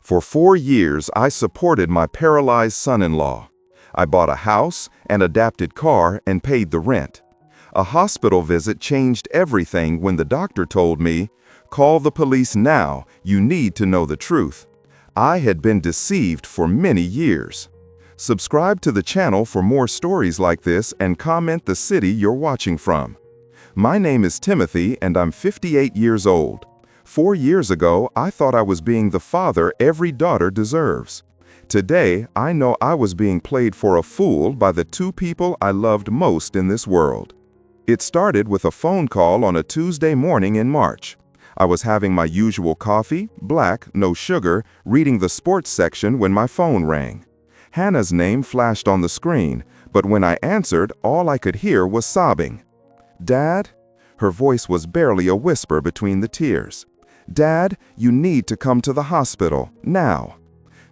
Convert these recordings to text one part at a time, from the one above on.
For 4 years, I supported my paralyzed son-in-law. I bought a house, an adapted car, and paid the rent. A hospital visit changed everything when the doctor told me, "Call the police now, you need to know the truth." I had been deceived for many years. Subscribe to the channel for more stories like this and comment the city you're watching from. My name is Timothy and I'm 58 years old. 4 years ago, I thought I was being the father every daughter deserves. Today, I know I was being played for a fool by the two people I loved most in this world. It started with a phone call on a Tuesday morning in March. I was having my usual coffee, black, no sugar, reading the sports section when my phone rang. Hannah's name flashed on the screen, but when I answered, all I could hear was sobbing. "Dad?" Her voice was barely a whisper between the tears. "Dad, you need to come to the hospital, now."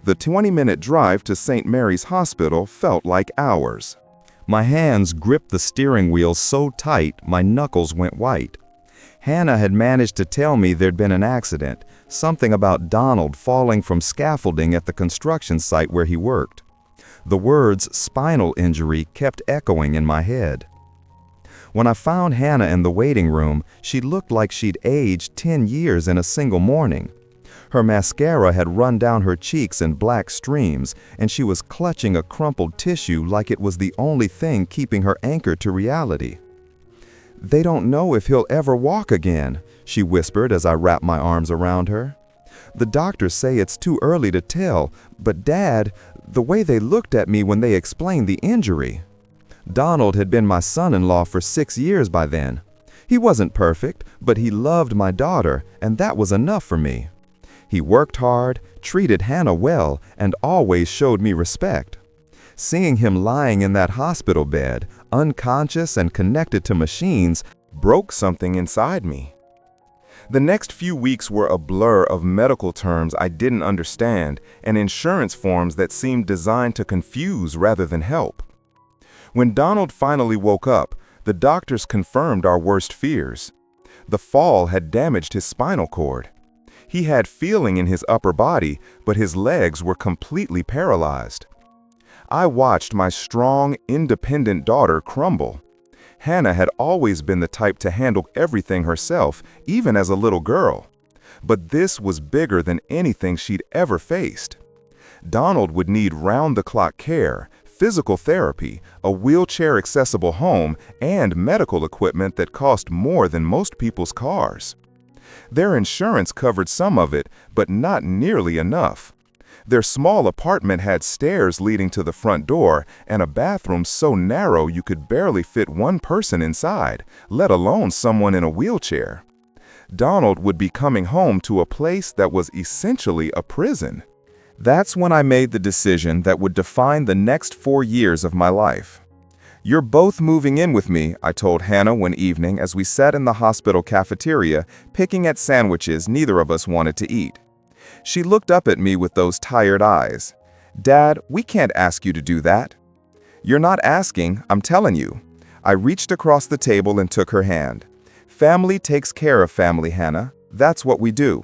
The 20-minute drive to St. Mary's Hospital felt like hours. My hands gripped the steering wheel so tight my knuckles went white. Hannah had managed to tell me there'd been an accident, something about Donald falling from scaffolding at the construction site where he worked. The words "spinal injury" kept echoing in my head. When I found Hannah in the waiting room, she looked like she'd aged 10 years in a single morning. Her mascara had run down her cheeks in black streams, and she was clutching a crumpled tissue like it was the only thing keeping her anchored to reality. "They don't know if he'll ever walk again," she whispered as I wrapped my arms around her. "The doctors say it's too early to tell, but Dad, the way they looked at me when they explained the injury." Donald had been my son-in-law for 6 years by then. He wasn't perfect, but he loved my daughter, and that was enough for me. He worked hard, treated Hannah well, and always showed me respect. Seeing him lying in that hospital bed, unconscious and connected to machines, broke something inside me. The next few weeks were a blur of medical terms I didn't understand and insurance forms that seemed designed to confuse rather than help. When Donald finally woke up, the doctors confirmed our worst fears. The fall had damaged his spinal cord. He had feeling in his upper body, but his legs were completely paralyzed. I watched my strong, independent daughter crumble. Hannah had always been the type to handle everything herself, even as a little girl. But this was bigger than anything she'd ever faced. Donald would need round-the-clock care, physical therapy, a wheelchair-accessible home, and medical equipment that cost more than most people's cars. Their insurance covered some of it, but not nearly enough. Their small apartment had stairs leading to the front door and a bathroom so narrow you could barely fit one person inside, let alone someone in a wheelchair. Donald would be coming home to a place that was essentially a prison. That's when I made the decision that would define the next 4 years of my life. "You're both moving in with me," I told Hannah one evening as we sat in the hospital cafeteria, picking at sandwiches neither of us wanted to eat. She looked up at me with those tired eyes. "Dad, we can't ask you to do that." "You're not asking, I'm telling you." I reached across the table and took her hand. "Family takes care of family, Hannah. That's what we do."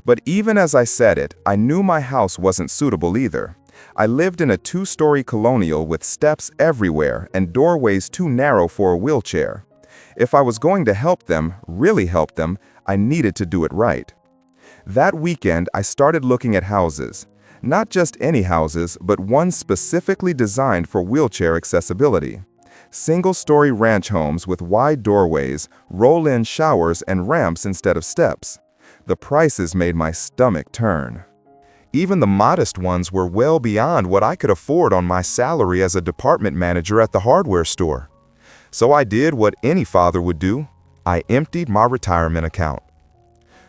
But even as I said it, I knew my house wasn't suitable either. I lived in a 2-story colonial with steps everywhere and doorways too narrow for a wheelchair. If I was going to help them, really help them, I needed to do it right. That weekend, I started looking at houses. Not just any houses, but ones specifically designed for wheelchair accessibility. Single-story ranch homes with wide doorways, roll-in showers, and ramps instead of steps. The prices made my stomach turn. Even the modest ones were well beyond what I could afford on my salary as a department manager at the hardware store. So I did what any father would do. I emptied my retirement account.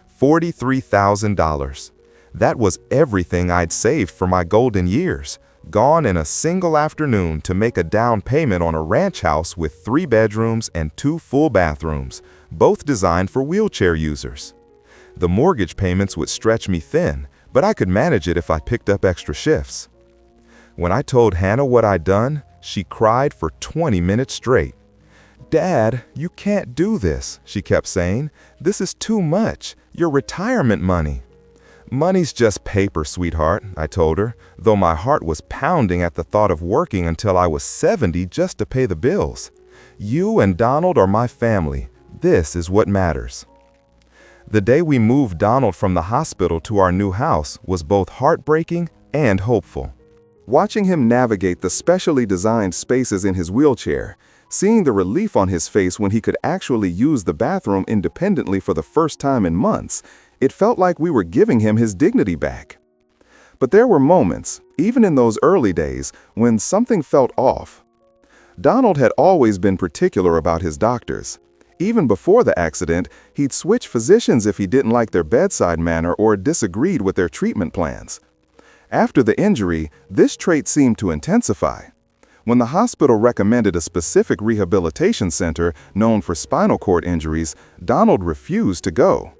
$43,000. That was everything I'd saved for my golden years, gone in a single afternoon to make a down payment on a ranch house with 3 bedrooms and 2 full bathrooms, both designed for wheelchair users. The mortgage payments would stretch me thin, but I could manage it if I picked up extra shifts. When I told Hannah what I'd done, she cried for 20 minutes straight. "Dad, you can't do this," she kept saying. "This is too much. Your retirement money." "Money's just paper, sweetheart," I told her, though my heart was pounding at the thought of working until I was 70 just to pay the bills. "You and Donald are my family. This is what matters." The day we moved Donald from the hospital to our new house was both heartbreaking and hopeful. Watching him navigate the specially designed spaces in his wheelchair, seeing the relief on his face when he could actually use the bathroom independently for the first time in months, it felt like we were giving him his dignity back. But there were moments, even in those early days, when something felt off. Donald had always been particular about his doctors. Even before the accident, he'd switch physicians if he didn't like their bedside manner or disagreed with their treatment plans. After the injury, this trait seemed to intensify. When the hospital recommended a specific rehabilitation center known for spinal cord injuries, Donald refused to go.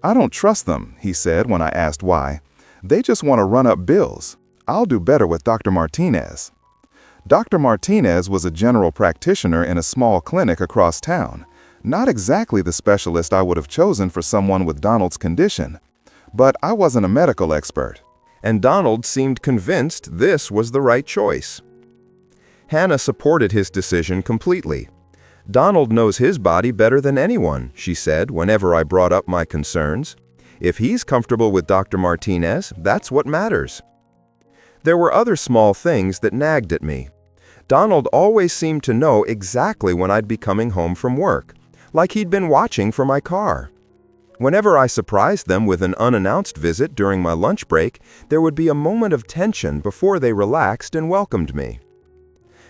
"I don't trust them," he said when I asked why. "They just want to run up bills. I'll do better with Dr. Martinez." Dr. Martinez was a general practitioner in a small clinic across town. Not exactly the specialist I would have chosen for someone with Donald's condition. But I wasn't a medical expert, and Donald seemed convinced this was the right choice. Hannah supported his decision completely. "Donald knows his body better than anyone," she said whenever I brought up my concerns. "If he's comfortable with Dr. Martinez, that's what matters." There were other small things that nagged at me. Donald always seemed to know exactly when I'd be coming home from work, like he'd been watching for my car. Whenever I surprised them with an unannounced visit during my lunch break, there would be a moment of tension before they relaxed and welcomed me.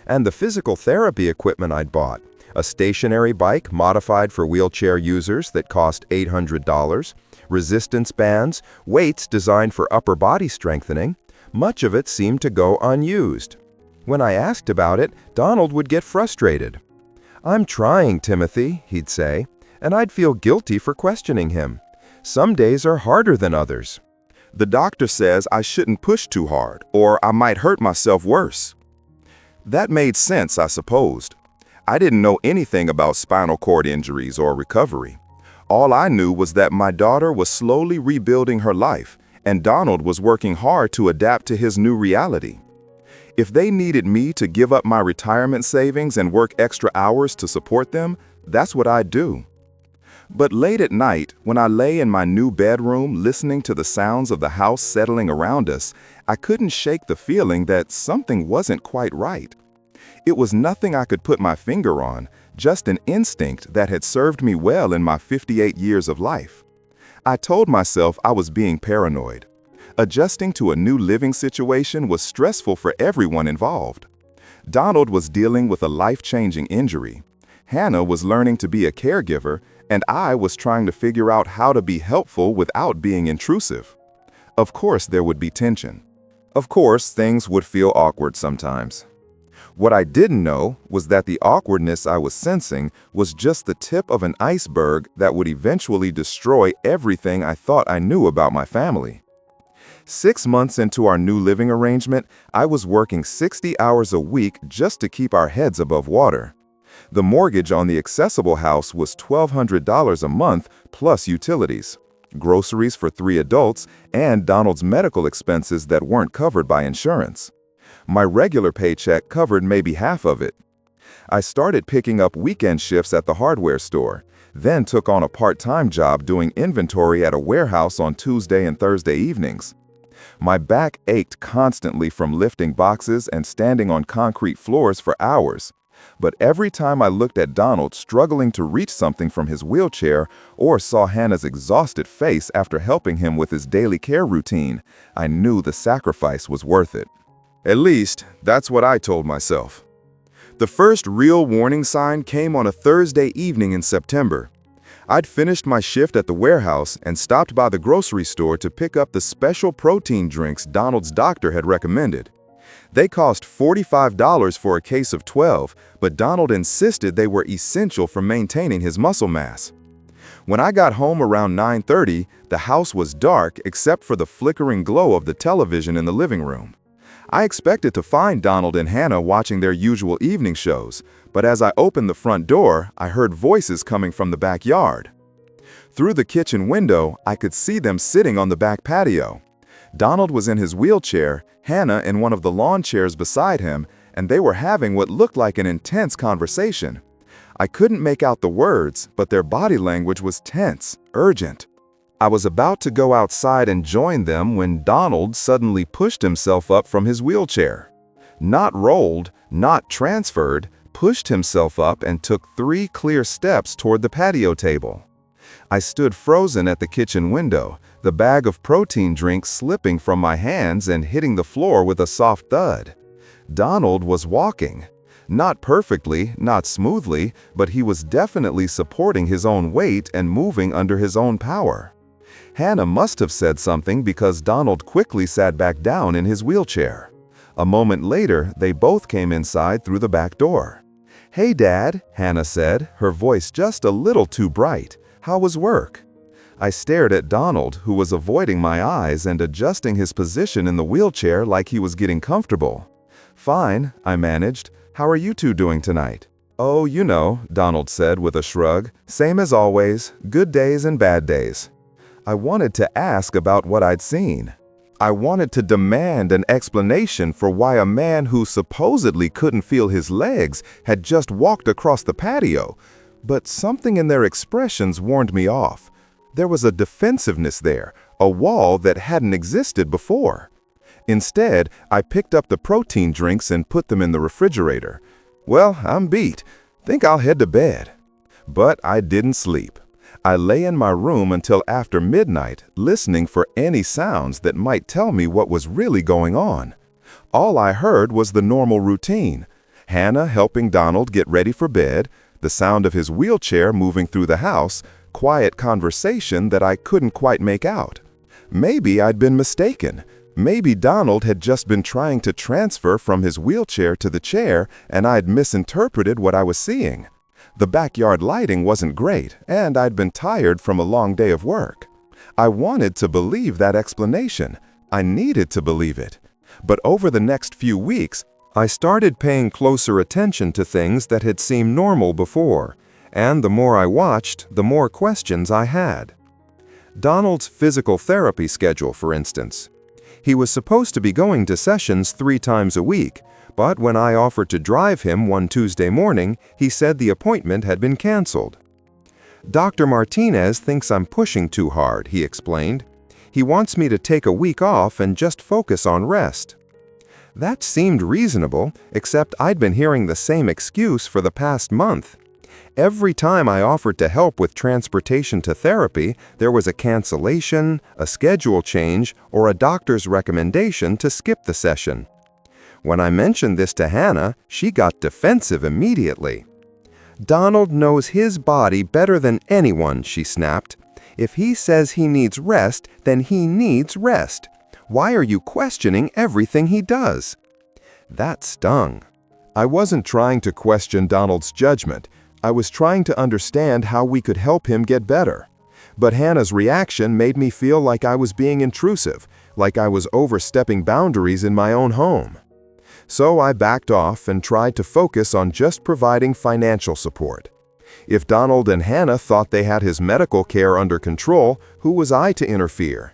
And the physical therapy equipment I'd bought, a stationary bike modified for wheelchair users that cost $800, resistance bands, weights designed for upper body strengthening, much of it seemed to go unused. When I asked about it, Donald would get frustrated. "I'm trying, Timothy," he'd say, and I'd feel guilty for questioning him. "Some days are harder than others." "The doctor says I shouldn't push too hard, or I might hurt myself worse." That made sense, I supposed. I didn't know anything about spinal cord injuries or recovery. All I knew was that my daughter was slowly rebuilding her life, and Donald was working hard to adapt to his new reality. If they needed me to give up my retirement savings and work extra hours to support them, that's what I'd do. But late at night, when I lay in my new bedroom listening to the sounds of the house settling around us, I couldn't shake the feeling that something wasn't quite right. It was nothing I could put my finger on, just an instinct that had served me well in my 58 years of life. I told myself I was being paranoid. Adjusting to a new living situation was stressful for everyone involved. Donald was dealing with a life-changing injury. Hannah was learning to be a caregiver, and I was trying to figure out how to be helpful without being intrusive. Of course, there would be tension. Of course, things would feel awkward sometimes. What I didn't know was that the awkwardness I was sensing was just the tip of an iceberg that would eventually destroy everything I thought I knew about my family. 6 months into our new living arrangement, I was working 60 hours a week just to keep our heads above water. The mortgage on the accessible house was $1,200 a month plus utilities, groceries for 3 adults, and Donald's medical expenses that weren't covered by insurance. My regular paycheck covered maybe half of it. I started picking up weekend shifts at the hardware store, then took on a part-time job doing inventory at a warehouse on Tuesday and Thursday evenings. My back ached constantly from lifting boxes and standing on concrete floors for hours. But every time I looked at Donald struggling to reach something from his wheelchair or saw Hannah's exhausted face after helping him with his daily care routine, I knew the sacrifice was worth it. At least, that's what I told myself. The first real warning sign came on a Thursday evening in September. I'd finished my shift at the warehouse and stopped by the grocery store to pick up the special protein drinks Donald's doctor had recommended. They cost $45 for a case of 12, but Donald insisted they were essential for maintaining his muscle mass. When I got home around 9:30, the house was dark except for the flickering glow of the television in the living room. I expected to find Donald and Hannah watching their usual evening shows, but as I opened the front door, I heard voices coming from the backyard. Through the kitchen window, I could see them sitting on the back patio. Donald was in his wheelchair, Hannah in one of the lawn chairs beside him, and they were having what looked like an intense conversation. I couldn't make out the words, but their body language was tense, urgent. I was about to go outside and join them when Donald suddenly pushed himself up from his wheelchair. Not rolled, not transferred, pushed himself up and took 3 clear steps toward the patio table. I stood frozen at the kitchen window, the bag of protein drinks slipping from my hands and hitting the floor with a soft thud. Donald was walking. Not perfectly, not smoothly, but he was definitely supporting his own weight and moving under his own power. Hannah must have said something because Donald quickly sat back down in his wheelchair. A moment later, they both came inside through the back door. "Hey, Dad," Hannah said, her voice just a little too bright. "How was work?" I stared at Donald, who was avoiding my eyes and adjusting his position in the wheelchair like he was getting comfortable. "Fine," I managed. "How are you two doing tonight?" "Oh, you know," Donald said with a shrug. "Same as always, good days and bad days." I wanted to ask about what I'd seen. I wanted to demand an explanation for why a man who supposedly couldn't feel his legs had just walked across the patio, but something in their expressions warned me off. There was a defensiveness there, a wall that hadn't existed before. Instead, I picked up the protein drinks and put them in the refrigerator. Well, I'm beat. Think I'll head to bed. But I didn't sleep. I lay in my room until after midnight, listening for any sounds that might tell me what was really going on. All I heard was the normal routine. Hannah helping Donald get ready for bed, the sound of his wheelchair moving through the house, quiet conversation that I couldn't quite make out. Maybe I'd been mistaken. Maybe Donald had just been trying to transfer from his wheelchair to the chair and I'd misinterpreted what I was seeing. The backyard lighting wasn't great, and I'd been tired from a long day of work. I wanted to believe that explanation. I needed to believe it. But over the next few weeks, I started paying closer attention to things that had seemed normal before, and the more I watched, the more questions I had. Donald's physical therapy schedule, for instance. He was supposed to be going to sessions 3 times a week, but when I offered to drive him one Tuesday morning, he said the appointment had been canceled. "Dr. Martinez thinks I'm pushing too hard," he explained. "He wants me to take a week off and just focus on rest." That seemed reasonable, except I'd been hearing the same excuse for the past month. Every time I offered to help with transportation to therapy, there was a cancellation, a schedule change, or a doctor's recommendation to skip the session. When I mentioned this to Hannah, she got defensive immediately. "Donald knows his body better than anyone," she snapped. "If he says he needs rest, then he needs rest. Why are you questioning everything he does?" That stung. I wasn't trying to question Donald's judgment. I was trying to understand how we could help him get better. But Hannah's reaction made me feel like I was being intrusive, like I was overstepping boundaries in my own home. So I backed off and tried to focus on just providing financial support. If Donald and Hannah thought they had his medical care under control, who was I to interfere?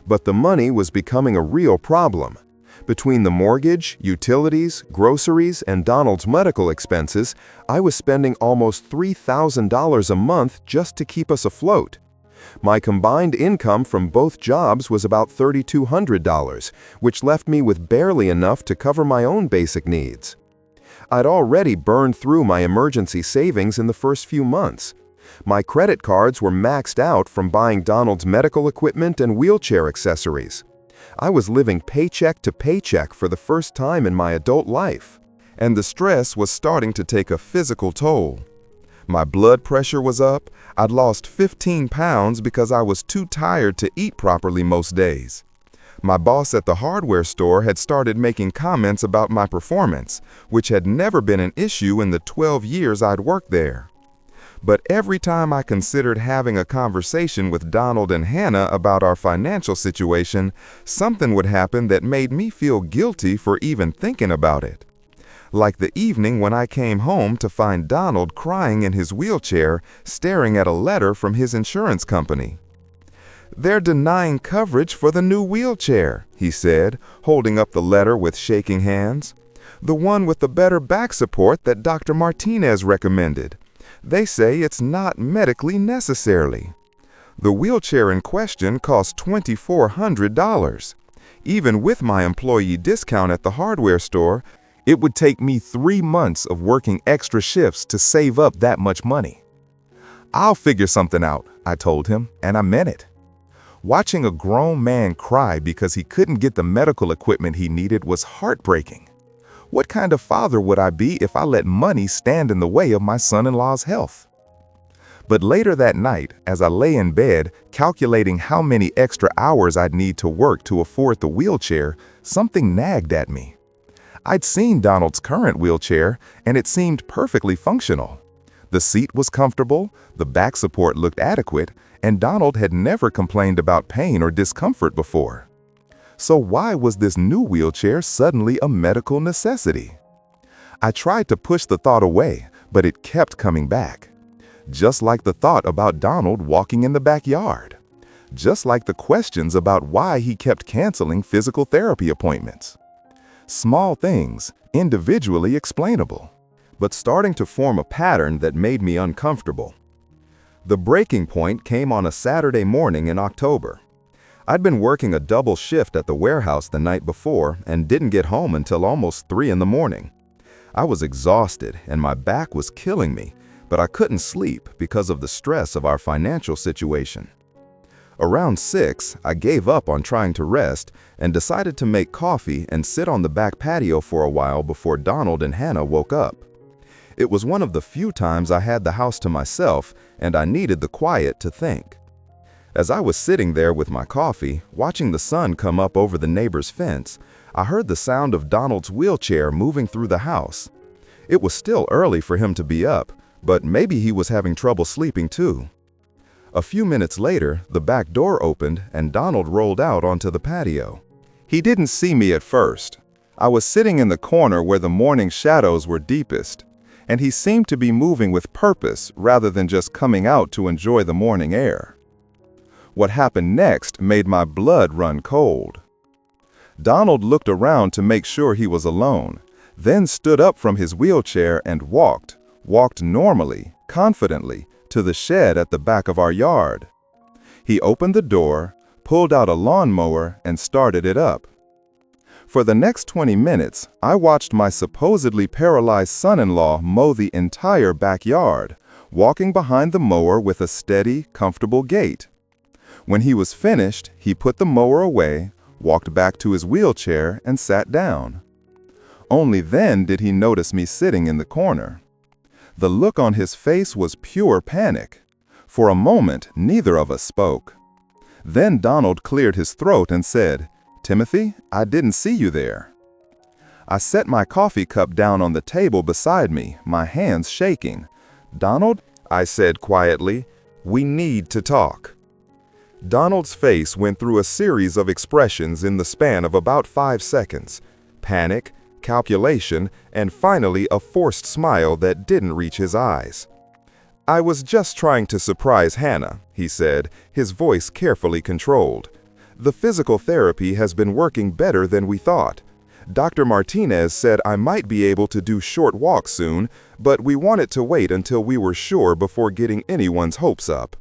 But the money was becoming a real problem. Between the mortgage, utilities, groceries, and Donald's medical expenses, I was spending almost $3,000 a month just to keep us afloat. My combined income from both jobs was about $3,200, which left me with barely enough to cover my own basic needs. I'd already burned through my emergency savings in the first few months. My credit cards were maxed out from buying Donald's medical equipment and wheelchair accessories. I was living paycheck to paycheck for the first time in my adult life, and the stress was starting to take a physical toll. My blood pressure was up. I'd lost 15 pounds because I was too tired to eat properly most days. My boss at the hardware store had started making comments about my performance, which had never been an issue in the 12 years I'd worked there. But every time I considered having a conversation with Donald and Hannah about our financial situation, something would happen that made me feel guilty for even thinking about it. Like the evening when I came home to find Donald crying in his wheelchair, staring at a letter from his insurance company. "They're denying coverage for the new wheelchair," he said, holding up the letter with shaking hands. "The one with the better back support that Dr. Martinez recommended. They say it's not medically necessary. The wheelchair in question costs $2,400. Even with my employee discount at the hardware store, it would take me 3 months of working extra shifts to save up that much money." "I'll figure something out," I told him, and I meant it. Watching a grown man cry because he couldn't get the medical equipment he needed was heartbreaking. What kind of father would I be if I let money stand in the way of my son-in-law's health? But later that night, as I lay in bed, calculating how many extra hours I'd need to work to afford the wheelchair, something nagged at me. I'd seen Donald's current wheelchair, and it seemed perfectly functional. The seat was comfortable, the back support looked adequate, and Donald had never complained about pain or discomfort before. So why was this new wheelchair suddenly a medical necessity? I tried to push the thought away, but it kept coming back. Just like the thought about Donald walking in the backyard. Just like the questions about why he kept canceling physical therapy appointments. Small things, individually explainable, but starting to form a pattern that made me uncomfortable. The breaking point came on a Saturday morning in October. I'd been working a double shift at the warehouse the night before and didn't get home until almost 3 in the morning. I was exhausted and my back was killing me, but I couldn't sleep because of the stress of our financial situation. Around 6, I gave up on trying to rest and decided to make coffee and sit on the back patio for a while before Donald and Hannah woke up. It was one of the few times I had the house to myself, and I needed the quiet to think. As I was sitting there with my coffee, watching the sun come up over the neighbor's fence, I heard the sound of Donald's wheelchair moving through the house. It was still early for him to be up, but maybe he was having trouble sleeping too. A few minutes later, the back door opened and Donald rolled out onto the patio. He didn't see me at first. I was sitting in the corner where the morning shadows were deepest, and he seemed to be moving with purpose rather than just coming out to enjoy the morning air. What happened next made my blood run cold. Donald looked around to make sure he was alone, then stood up from his wheelchair and walked normally, confidently, to the shed at the back of our yard. He opened the door, pulled out a lawnmower, and started it up. For the next 20 minutes, I watched my supposedly paralyzed son-in-law mow the entire backyard, walking behind the mower with a steady, comfortable gait. When he was finished, he put the mower away, walked back to his wheelchair, and sat down. Only then did he notice me sitting in the corner. The look on his face was pure panic. For a moment, neither of us spoke. Then Donald cleared his throat and said, "Timothy, I didn't see you there." I set my coffee cup down on the table beside me, my hands shaking. "Donald," I said quietly, "we need to talk." Donald's face went through a series of expressions in the span of about 5 seconds. Panic, calculation, and finally a forced smile that didn't reach his eyes. "I was just trying to surprise Hannah," he said, his voice carefully controlled. "The physical therapy has been working better than we thought. Dr. Martinez said I might be able to do short walks soon, but we wanted to wait until we were sure before getting anyone's hopes up."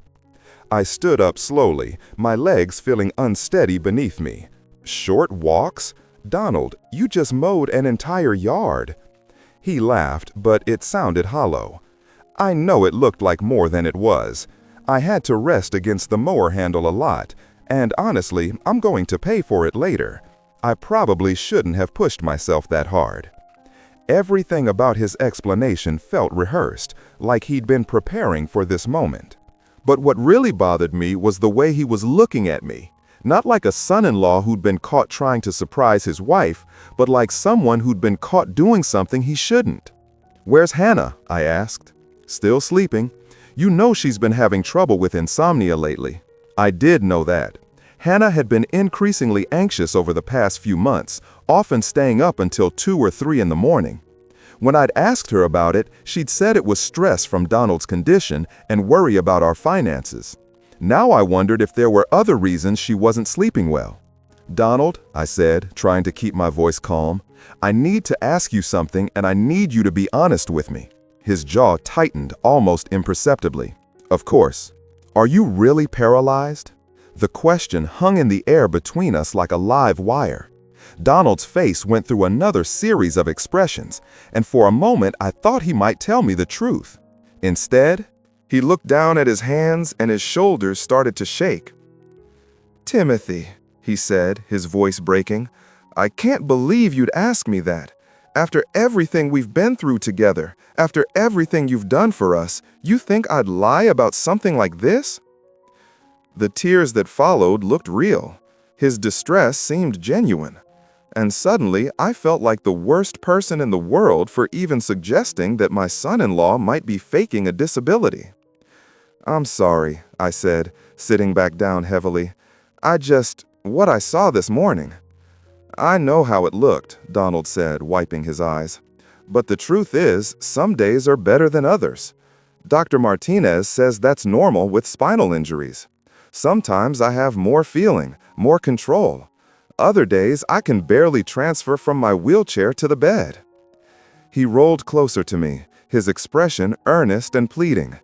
I stood up slowly, my legs feeling unsteady beneath me. "Short walks? Donald, you just mowed an entire yard." He laughed, but it sounded hollow. "I know it looked like more than it was. I had to rest against the mower handle a lot, and honestly, I'm going to pay for it later. I probably shouldn't have pushed myself that hard." Everything about his explanation felt rehearsed, like he'd been preparing for this moment. But what really bothered me was the way he was looking at me. Not like a son-in-law who'd been caught trying to surprise his wife, but like someone who'd been caught doing something he shouldn't. "Where's Hannah?" I asked. "Still sleeping. You know she's been having trouble with insomnia lately." I did know that. Hannah had been increasingly anxious over the past few months, often staying up until 2 or 3 in the morning. When I'd asked her about it, she'd said it was stress from Donald's condition and worry about our finances. Now I wondered if there were other reasons she wasn't sleeping well. "Donald," I said, trying to keep my voice calm, "I need to ask you something and I need you to be honest with me." His jaw tightened almost imperceptibly. "Of course. Are you really paralyzed?" The question hung in the air between us like a live wire. Donald's face went through another series of expressions, and for a moment I thought he might tell me the truth. Instead, he looked down at his hands and his shoulders started to shake. "Timothy," he said, his voice breaking, "I can't believe you'd ask me that. After everything we've been through together, after everything you've done for us, you think I'd lie about something like this?" The tears that followed looked real. His distress seemed genuine. And suddenly, I felt like the worst person in the world for even suggesting that my son-in-law might be faking a disability. "I'm sorry," I said, sitting back down heavily. What I saw this morning." "I know how it looked," Donald said, wiping his eyes. "But the truth is, some days are better than others. Dr. Martinez says that's normal with spinal injuries. Sometimes I have more feeling, more control. Other days, I can barely transfer from my wheelchair to the bed." He rolled closer to me, his expression earnest and pleading.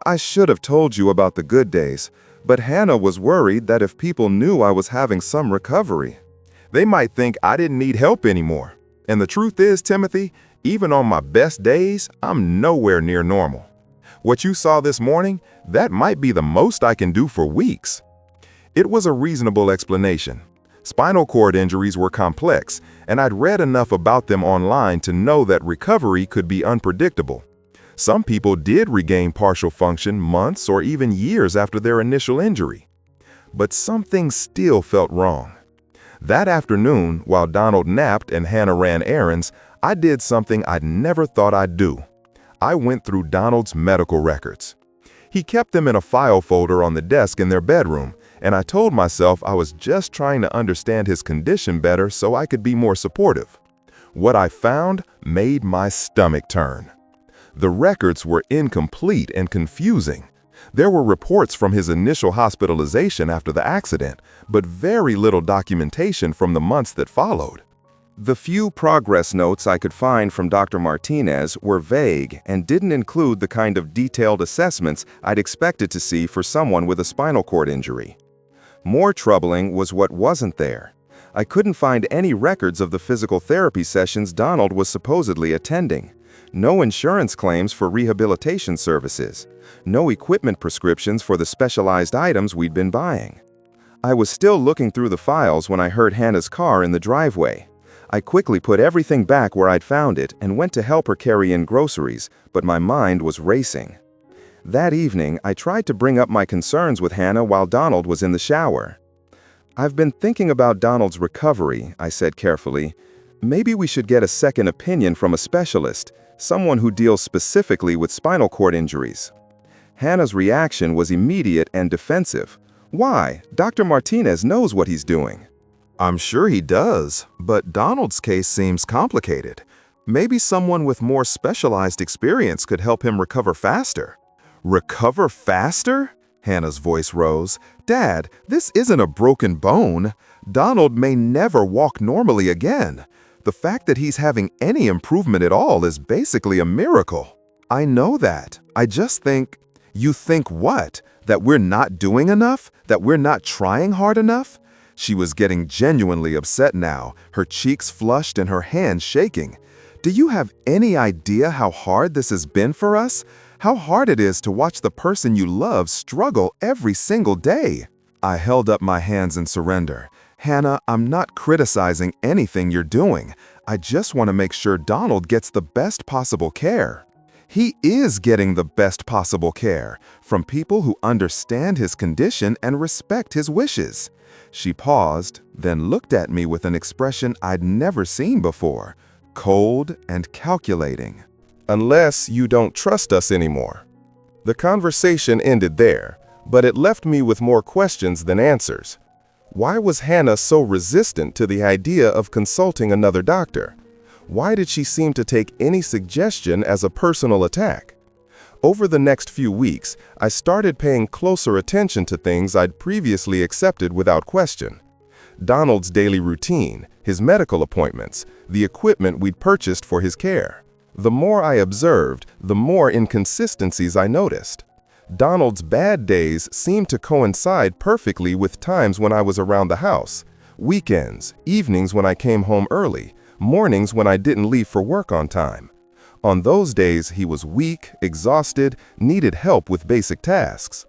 "I should have told you about the good days, but Hannah was worried that if people knew I was having some recovery, they might think I didn't need help anymore. And the truth is, Timothy, even on my best days, I'm nowhere near normal. What you saw this morning, that might be the most I can do for weeks." It was a reasonable explanation. Spinal cord injuries were complex, and I'd read enough about them online to know that recovery could be unpredictable. Some people did regain partial function months or even years after their initial injury. But something still felt wrong. That afternoon, while Donald napped and Hannah ran errands, I did something I'd never thought I'd do. I went through Donald's medical records. He kept them in a file folder on the desk in their bedroom, and I told myself I was just trying to understand his condition better so I could be more supportive. What I found made my stomach turn. The records were incomplete and confusing. There were reports from his initial hospitalization after the accident, but very little documentation from the months that followed. The few progress notes I could find from Dr. Martinez were vague and didn't include the kind of detailed assessments I'd expected to see for someone with a spinal cord injury. More troubling was what wasn't there. I couldn't find any records of the physical therapy sessions Donald was supposedly attending. No insurance claims for rehabilitation services. No equipment prescriptions for the specialized items we'd been buying. I was still looking through the files when I heard Hannah's car in the driveway. I quickly put everything back where I'd found it and went to help her carry in groceries, but my mind was racing. That evening, I tried to bring up my concerns with Hannah while Donald was in the shower. "I've been thinking about Donald's recovery," I said carefully. "Maybe we should get a second opinion from a specialist, someone who deals specifically with spinal cord injuries." Hannah's reaction was immediate and defensive. "Why? Dr. Martinez knows what he's doing." "I'm sure he does, but Donald's case seems complicated. Maybe someone with more specialized experience could help him recover faster." "Recover faster?" Hannah's voice rose. "Dad, this isn't a broken bone. Donald may never walk normally again. The fact that he's having any improvement at all is basically a miracle." "I know that. I just think—" "You think what? That we're not doing enough? That we're not trying hard enough?" She was getting genuinely upset now, her cheeks flushed and her hands shaking. "Do you have any idea how hard this has been for us? How hard it is to watch the person you love struggle every single day?" I held up my hands in surrender. "Hannah, I'm not criticizing anything you're doing. I just want to make sure Donald gets the best possible care." "He is getting the best possible care from people who understand his condition and respect his wishes." She paused, then looked at me with an expression I'd never seen before, cold and calculating. "Unless you don't trust us anymore." The conversation ended there, but it left me with more questions than answers. Why was Hannah so resistant to the idea of consulting another doctor? Why did she seem to take any suggestion as a personal attack? Over the next few weeks, I started paying closer attention to things I'd previously accepted without question. Donald's daily routine, his medical appointments, the equipment we'd purchased for his care. The more I observed, the more inconsistencies I noticed. Donald's bad days seemed to coincide perfectly with times when I was around the house. Weekends, evenings when I came home early, mornings when I didn't leave for work on time. On those days, he was weak, exhausted, needed help with basic tasks.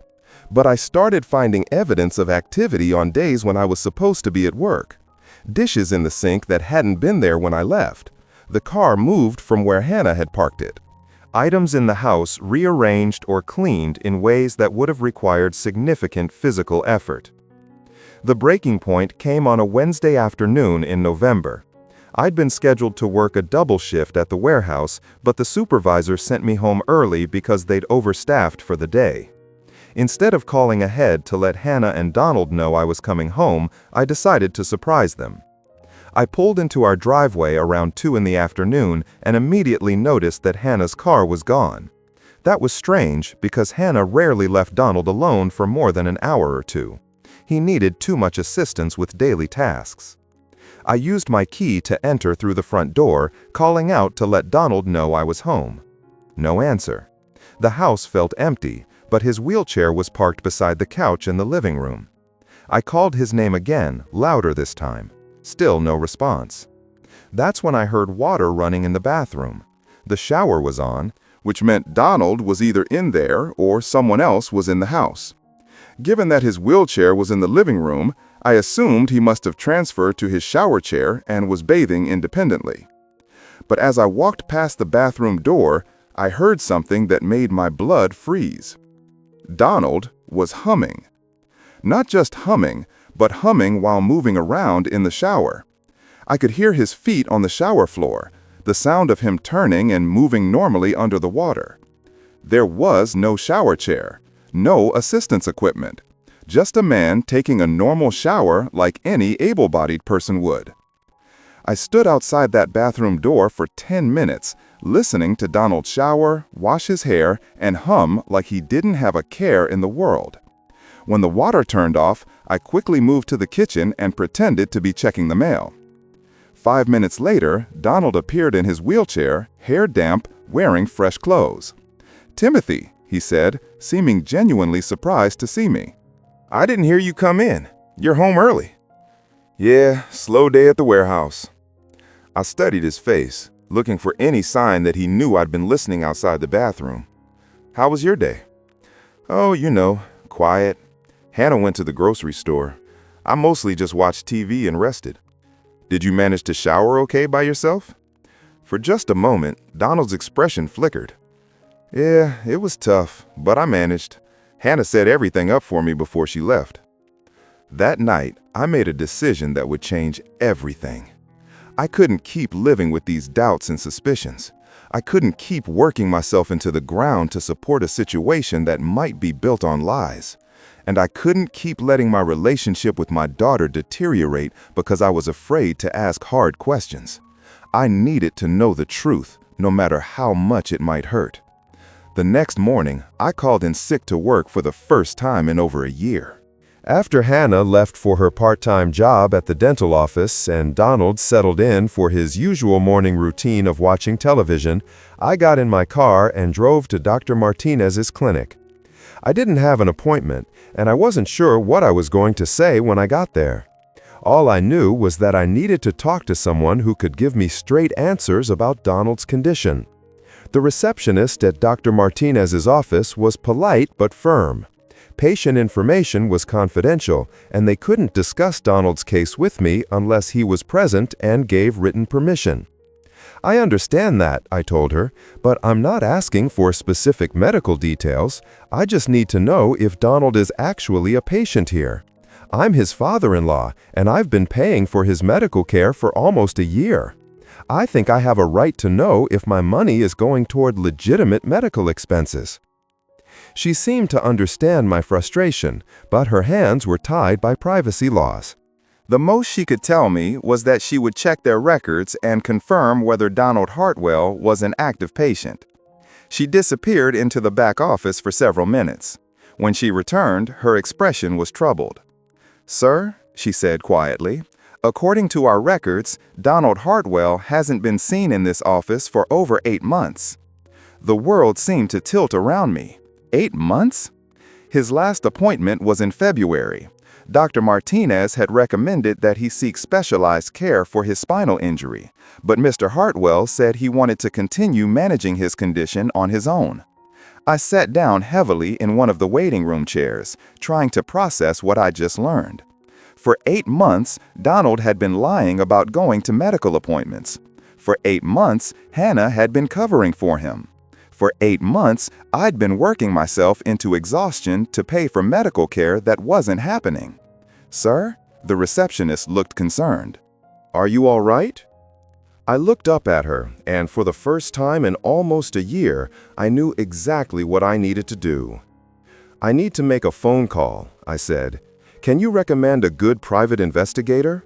But I started finding evidence of activity on days when I was supposed to be at work. Dishes in the sink that hadn't been there when I left. The car moved from where Hannah had parked it. Items in the house rearranged or cleaned in ways that would have required significant physical effort. The breaking point came on a Wednesday afternoon in November. I'd been scheduled to work a double shift at the warehouse, but the supervisor sent me home early because they'd overstaffed for the day. Instead of calling ahead to let Hannah and Donald know I was coming home, I decided to surprise them. I pulled into our driveway around 2 in the afternoon and immediately noticed that Hannah's car was gone. That was strange because Hannah rarely left Donald alone for more than an hour or two. He needed too much assistance with daily tasks. I used my key to enter through the front door, calling out to let Donald know I was home. No answer. The house felt empty, but his wheelchair was parked beside the couch in the living room. I called his name again, louder this time. Still no response. That's when I heard water running in the bathroom. The shower was on, which meant Donald was either in there or someone else was in the house. Given that his wheelchair was in the living room, I assumed he must have transferred to his shower chair and was bathing independently. But as I walked past the bathroom door, I heard something that made my blood freeze. Donald was humming. Not just humming, but humming while moving around in the shower. I could hear his feet on the shower floor, the sound of him turning and moving normally under the water. There was no shower chair, no assistance equipment, just a man taking a normal shower like any able-bodied person would. I stood outside that bathroom door for 10 minutes, listening to Donald shower, wash his hair, and hum like he didn't have a care in the world. When the water turned off, I quickly moved to the kitchen and pretended to be checking the mail. 5 minutes later, Donald appeared in his wheelchair, hair damp, wearing fresh clothes. "Timothy," he said, seeming genuinely surprised to see me. "I didn't hear you come in. You're home early." "Yeah, slow day at the warehouse." I studied his face, looking for any sign that he knew I'd been listening outside the bathroom. "How was your day?" "Oh, you know, quiet. Hannah went to the grocery store. I mostly just watched TV and rested." "Did you manage to shower okay by yourself?" For just a moment, Donald's expression flickered. "Yeah, it was tough, but I managed. Hannah set everything up for me before she left." That night, I made a decision that would change everything. I couldn't keep living with these doubts and suspicions. I couldn't keep working myself into the ground to support a situation that might be built on lies. And I couldn't keep letting my relationship with my daughter deteriorate because I was afraid to ask hard questions. I needed to know the truth, no matter how much it might hurt. The next morning, I called in sick to work for the first time in over a year. After Hannah left for her part-time job at the dental office and Donald settled in for his usual morning routine of watching television, I got in my car and drove to Dr. Martinez's clinic. I didn't have an appointment, and I wasn't sure what I was going to say when I got there. All I knew was that I needed to talk to someone who could give me straight answers about Donald's condition. The receptionist at Dr. Martinez's office was polite but firm. Patient information was confidential, and they couldn't discuss Donald's case with me unless he was present and gave written permission. "I understand that," I told her, "but I'm not asking for specific medical details. I just need to know if Donald is actually a patient here. I'm his father-in-law, and I've been paying for his medical care for almost a year. I think I have a right to know if my money is going toward legitimate medical expenses." She seemed to understand my frustration, but her hands were tied by privacy laws. The most she could tell me was that she would check their records and confirm whether Donald Hartwell was an active patient. She disappeared into the back office for several minutes. When she returned, her expression was troubled. "Sir," she said quietly, "according to our records, Donald Hartwell hasn't been seen in this office for over 8 months." The world seemed to tilt around me. 8 months? His last appointment was in February. Dr. Martinez had recommended that he seek specialized care for his spinal injury, but Mr. Hartwell said he wanted to continue managing his condition on his own. I sat down heavily in one of the waiting room chairs, trying to process what I just learned. For 8 months, Donald had been lying about going to medical appointments. For 8 months, Hannah had been covering for him. For 8 months, I'd been working myself into exhaustion to pay for medical care that wasn't happening. "Sir?" The receptionist looked concerned. "Are you all right?" I looked up at her, and for the first time in almost a year, I knew exactly what I needed to do. "I need to make a phone call," I said. "Can you recommend a good private investigator?"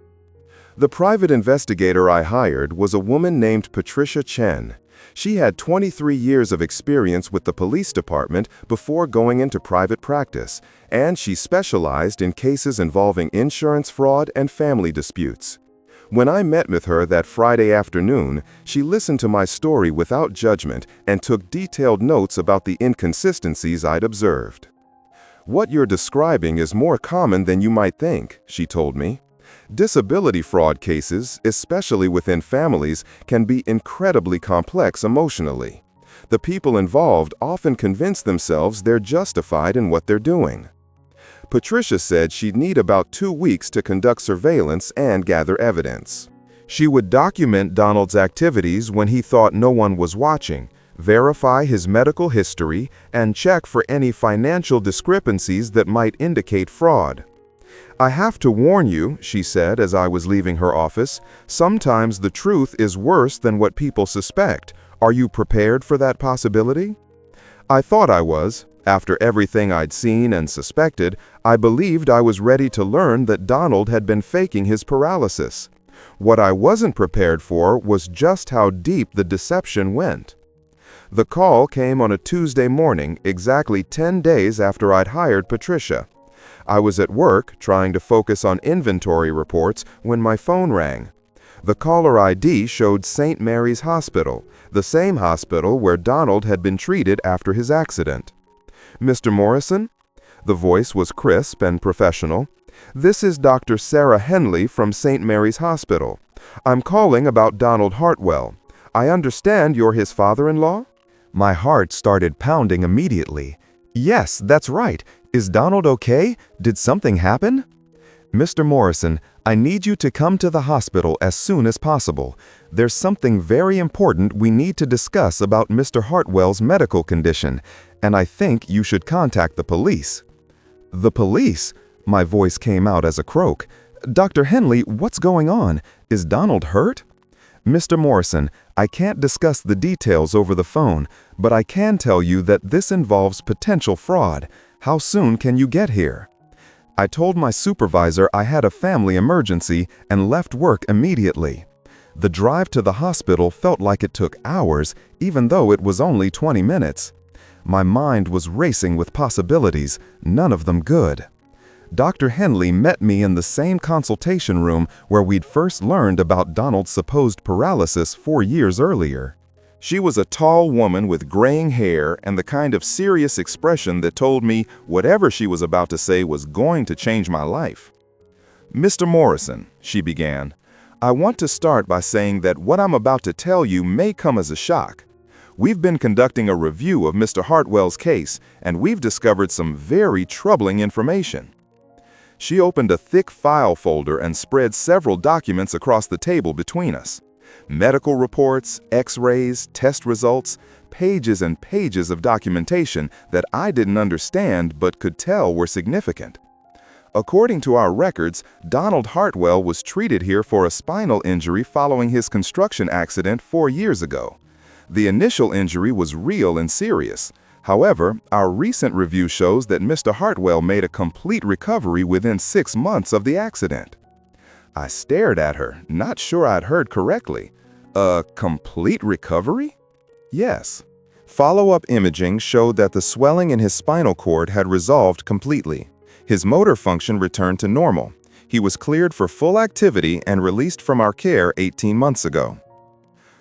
The private investigator I hired was a woman named Patricia Chen. She had 23 years of experience with the police department before going into private practice, and she specialized in cases involving insurance fraud and family disputes. When I met with her that Friday afternoon, she listened to my story without judgment and took detailed notes about the inconsistencies I'd observed. "What you're describing is more common than you might think," she told me. "Disability fraud cases, especially within families, can be incredibly complex emotionally. The people involved often convince themselves they're justified in what they're doing." Patricia said she'd need about 2 weeks to conduct surveillance and gather evidence. She would document Donald's activities when he thought no one was watching, verify his medical history, and check for any financial discrepancies that might indicate fraud. "I have to warn you," she said as I was leaving her office, "sometimes the truth is worse than what people suspect. Are you prepared for that possibility?" I thought I was. After everything I'd seen and suspected, I believed I was ready to learn that Donald had been faking his paralysis. What I wasn't prepared for was just how deep the deception went. The call came on a Tuesday morning, exactly 10 days after I'd hired Patricia. I was at work, trying to focus on inventory reports, when my phone rang. The caller ID showed St. Mary's Hospital, the same hospital where Donald had been treated after his accident. "Mr. Morrison?" The voice was crisp and professional. "This is Dr. Sarah Henley from St. Mary's Hospital. I'm calling about Donald Hartwell. I understand you're his father-in-law?" My heart started pounding immediately. "Yes, that's right. Is Donald okay? Did something happen?" "Mr. Morrison, I need you to come to the hospital as soon as possible. There's something very important we need to discuss about Mr. Hartwell's medical condition, and I think you should contact the police." "The police?" My voice came out as a croak. "Dr. Henley, what's going on? Is Donald hurt?" "Mr. Morrison, I can't discuss the details over the phone, but I can tell you that this involves potential fraud. How soon can you get here?" I told my supervisor I had a family emergency and left work immediately. The drive to the hospital felt like it took hours, even though it was only 20 minutes. My mind was racing with possibilities, none of them good. Dr. Henley met me in the same consultation room where we'd first learned about Donald's supposed paralysis 4 years earlier. She was a tall woman with graying hair and the kind of serious expression that told me whatever she was about to say was going to change my life. "Mr. Morrison," she began, "I want to start by saying that what I'm about to tell you may come as a shock. We've been conducting a review of Mr. Hartwell's case, and we've discovered some very troubling information." She opened a thick file folder and spread several documents across the table between us. Medical reports, x-rays, test results, pages and pages of documentation that I didn't understand but could tell were significant. According to our records, Donald Hartwell was treated here for a spinal injury following his construction accident 4 years ago. The initial injury was real and serious. However, our recent review shows that Mr. Hartwell made a complete recovery within 6 months of the accident. I stared at her, not sure I'd heard correctly. A complete recovery? Yes. Follow-up imaging showed that the swelling in his spinal cord had resolved completely. His motor function returned to normal. He was cleared for full activity and released from our care 18 months ago.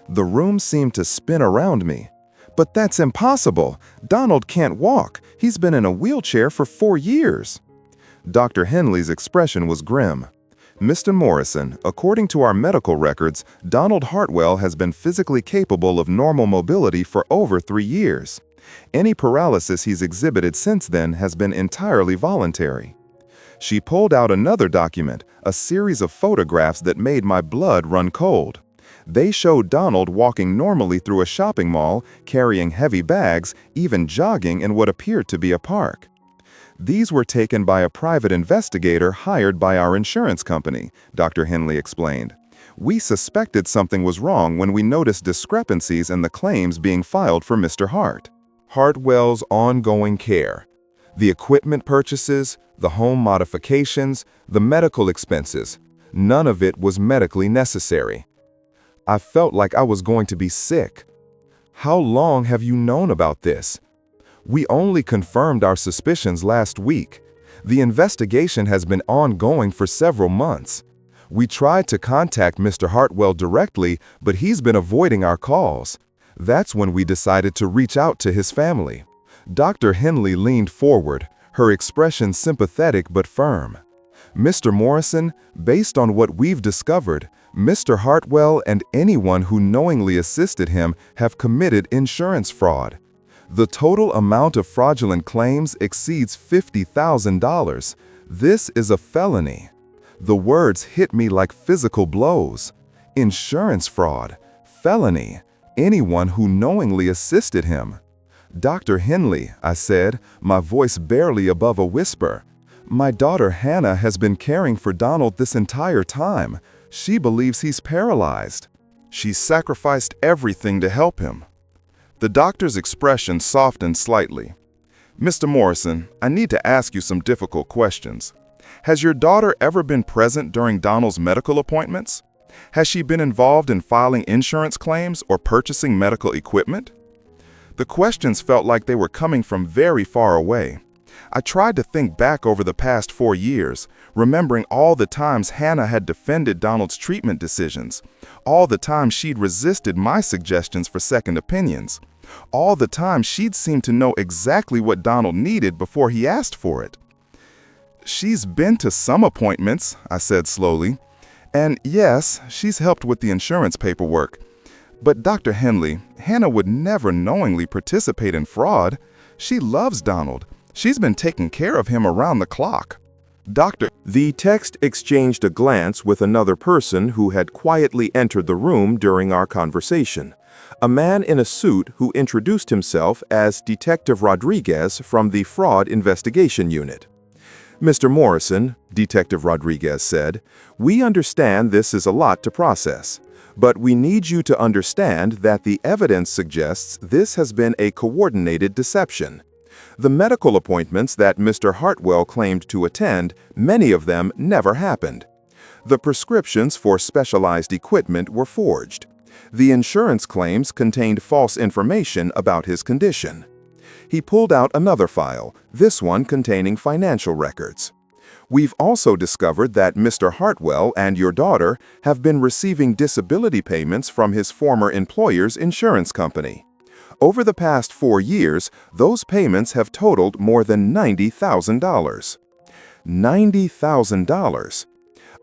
The room seemed to spin around me. But that's impossible. Donald can't walk. He's been in a wheelchair for 4 years. Dr. Henley's expression was grim. Mr. Morrison, according to our medical records, Donald Hartwell has been physically capable of normal mobility for over 3 years. Any paralysis he's exhibited since then has been entirely voluntary. She pulled out another document, a series of photographs that made my blood run cold. They showed Donald walking normally through a shopping mall, carrying heavy bags, even jogging in what appeared to be a park. These were taken by a private investigator hired by our insurance company, Dr. Henley explained. We suspected something was wrong when we noticed discrepancies in the claims being filed for Mr. Hartwell's ongoing care. The equipment purchases, the home modifications, the medical expenses. None of it was medically necessary. I felt like I was going to be sick. How long have you known about this? We only confirmed our suspicions last week. The investigation has been ongoing for several months. We tried to contact Mr. Hartwell directly, but he's been avoiding our calls. That's when we decided to reach out to his family. Dr. Henley leaned forward, her expression sympathetic but firm. Mr. Morrison, based on what we've discovered, Mr. Hartwell and anyone who knowingly assisted him have committed insurance fraud. The total amount of fraudulent claims exceeds $50,000. This is a felony. The words hit me like physical blows. Insurance fraud, felony, anyone who knowingly assisted him. Dr. Henley, I said, my voice barely above a whisper. My daughter Hannah has been caring for Donald this entire time. She believes he's paralyzed. She's sacrificed everything to help him. The doctor's expression softened slightly. Mr. Morrison, I need to ask you some difficult questions. Has your daughter ever been present during Donald's medical appointments? Has she been involved in filing insurance claims or purchasing medical equipment? The questions felt like they were coming from very far away. I tried to think back over the past 4 years, remembering all the times Hannah had defended Donald's treatment decisions, all the times she'd resisted my suggestions for second opinions, all the times she'd seemed to know exactly what Donald needed before he asked for it. She's been to some appointments, I said slowly, and yes, she's helped with the insurance paperwork. But Dr. Henley, Hannah would never knowingly participate in fraud. She loves Donald. She's been taking care of him around the clock. The text exchanged a glance with another person who had quietly entered the room during our conversation. A man in a suit who introduced himself as Detective Rodriguez from the Fraud Investigation Unit. Mr. Morrison, Detective Rodriguez said, we understand this is a lot to process, but we need you to understand that the evidence suggests this has been a coordinated deception. The medical appointments that Mr. Hartwell claimed to attend, many of them never happened. The prescriptions for specialized equipment were forged. The insurance claims contained false information about his condition. He pulled out another file, this one containing financial records. We've also discovered that Mr. Hartwell and your daughter have been receiving disability payments from his former employer's insurance company. Over the past 4 years, those payments have totaled more than $90,000. $90,000.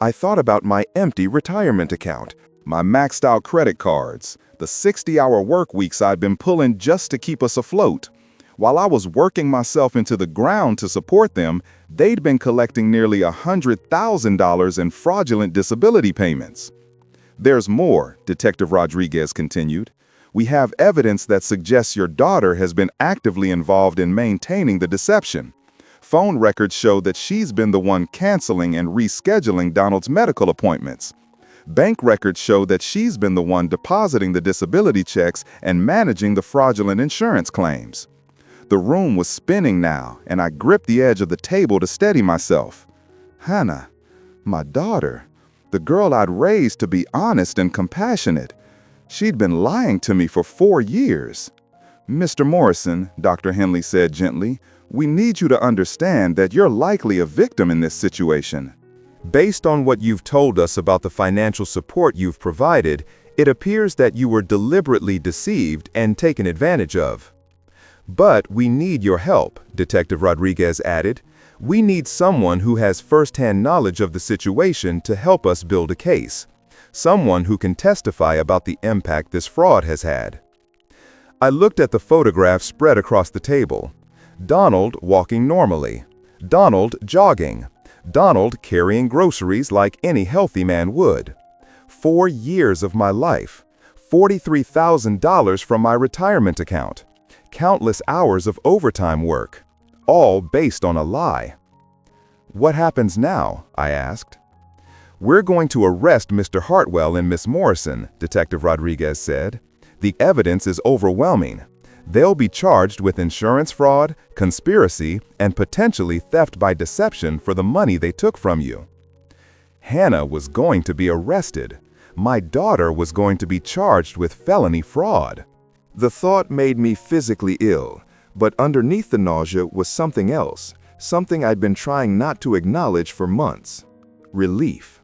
I thought about my empty retirement account, my maxed-out credit cards, the 60-hour work weeks I'd been pulling just to keep us afloat. While I was working myself into the ground to support them, they'd been collecting nearly $100,000 in fraudulent disability payments. There's more, Detective Rodriguez continued. We have evidence that suggests your daughter has been actively involved in maintaining the deception. Phone records show that she's been the one canceling and rescheduling Donald's medical appointments. Bank records show that she's been the one depositing the disability checks and managing the fraudulent insurance claims. The room was spinning now, and I gripped the edge of the table to steady myself. Hannah, my daughter. the girl I'd raised to be honest and compassionate. She'd been lying to me for 4 years. "Mr. Morrison," Dr. Henley said gently, "we need you to understand that you're likely a victim in this situation." Based on what you've told us about the financial support you've provided, it appears that you were deliberately deceived and taken advantage of. "But we need your help," Detective Rodriguez added. "We need someone who has first-hand knowledge of the situation to help us build a case. Someone who can testify about the impact this fraud has had." I looked at the photograph spread across the table. Donald walking normally. Donald jogging. Donald carrying groceries like any healthy man would. 4 years of my life. $43,000 from my retirement account. Countless hours of overtime work. All based on a lie. "What happens now?" I asked. "We're going to arrest Mr. Hartwell and Miss Morrison," Detective Rodriguez said. "The evidence is overwhelming. They'll be charged with insurance fraud, conspiracy, and potentially theft by deception for the money they took from you." Hannah was going to be arrested. My daughter was going to be charged with felony fraud. The thought made me physically ill, but underneath the nausea was something else, something I'd been trying not to acknowledge for months. Relief.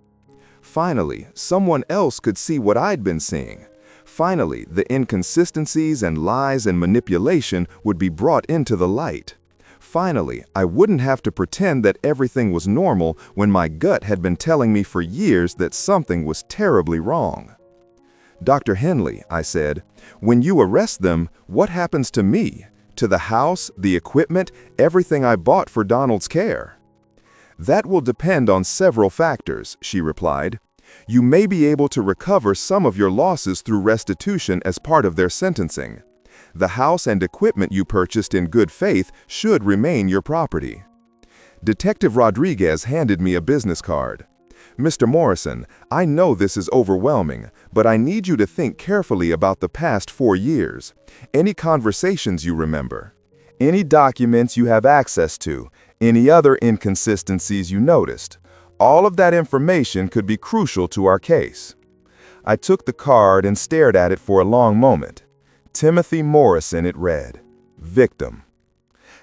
Finally, someone else could see what I'd been seeing. Finally, the inconsistencies and lies and manipulation would be brought into the light. Finally, I wouldn't have to pretend that everything was normal when my gut had been telling me for years that something was terribly wrong. "Dr. Henley," I said, "when you arrest them, what happens to me? To the house, the equipment, everything I bought for Donald's care?" "That will depend on several factors," she replied. "You may be able to recover some of your losses through restitution as part of their sentencing. The house and equipment you purchased in good faith should remain your property." Detective Rodriguez handed me a business card. "Mr. Morrison, I know this is overwhelming, but I need you to think carefully about the past 4 years. Any conversations you remember, any documents you have access to, any other inconsistencies you noticed. All of that information could be crucial to our case." I took the card and stared at it for a long moment. Timothy Morrison, it read. Victim.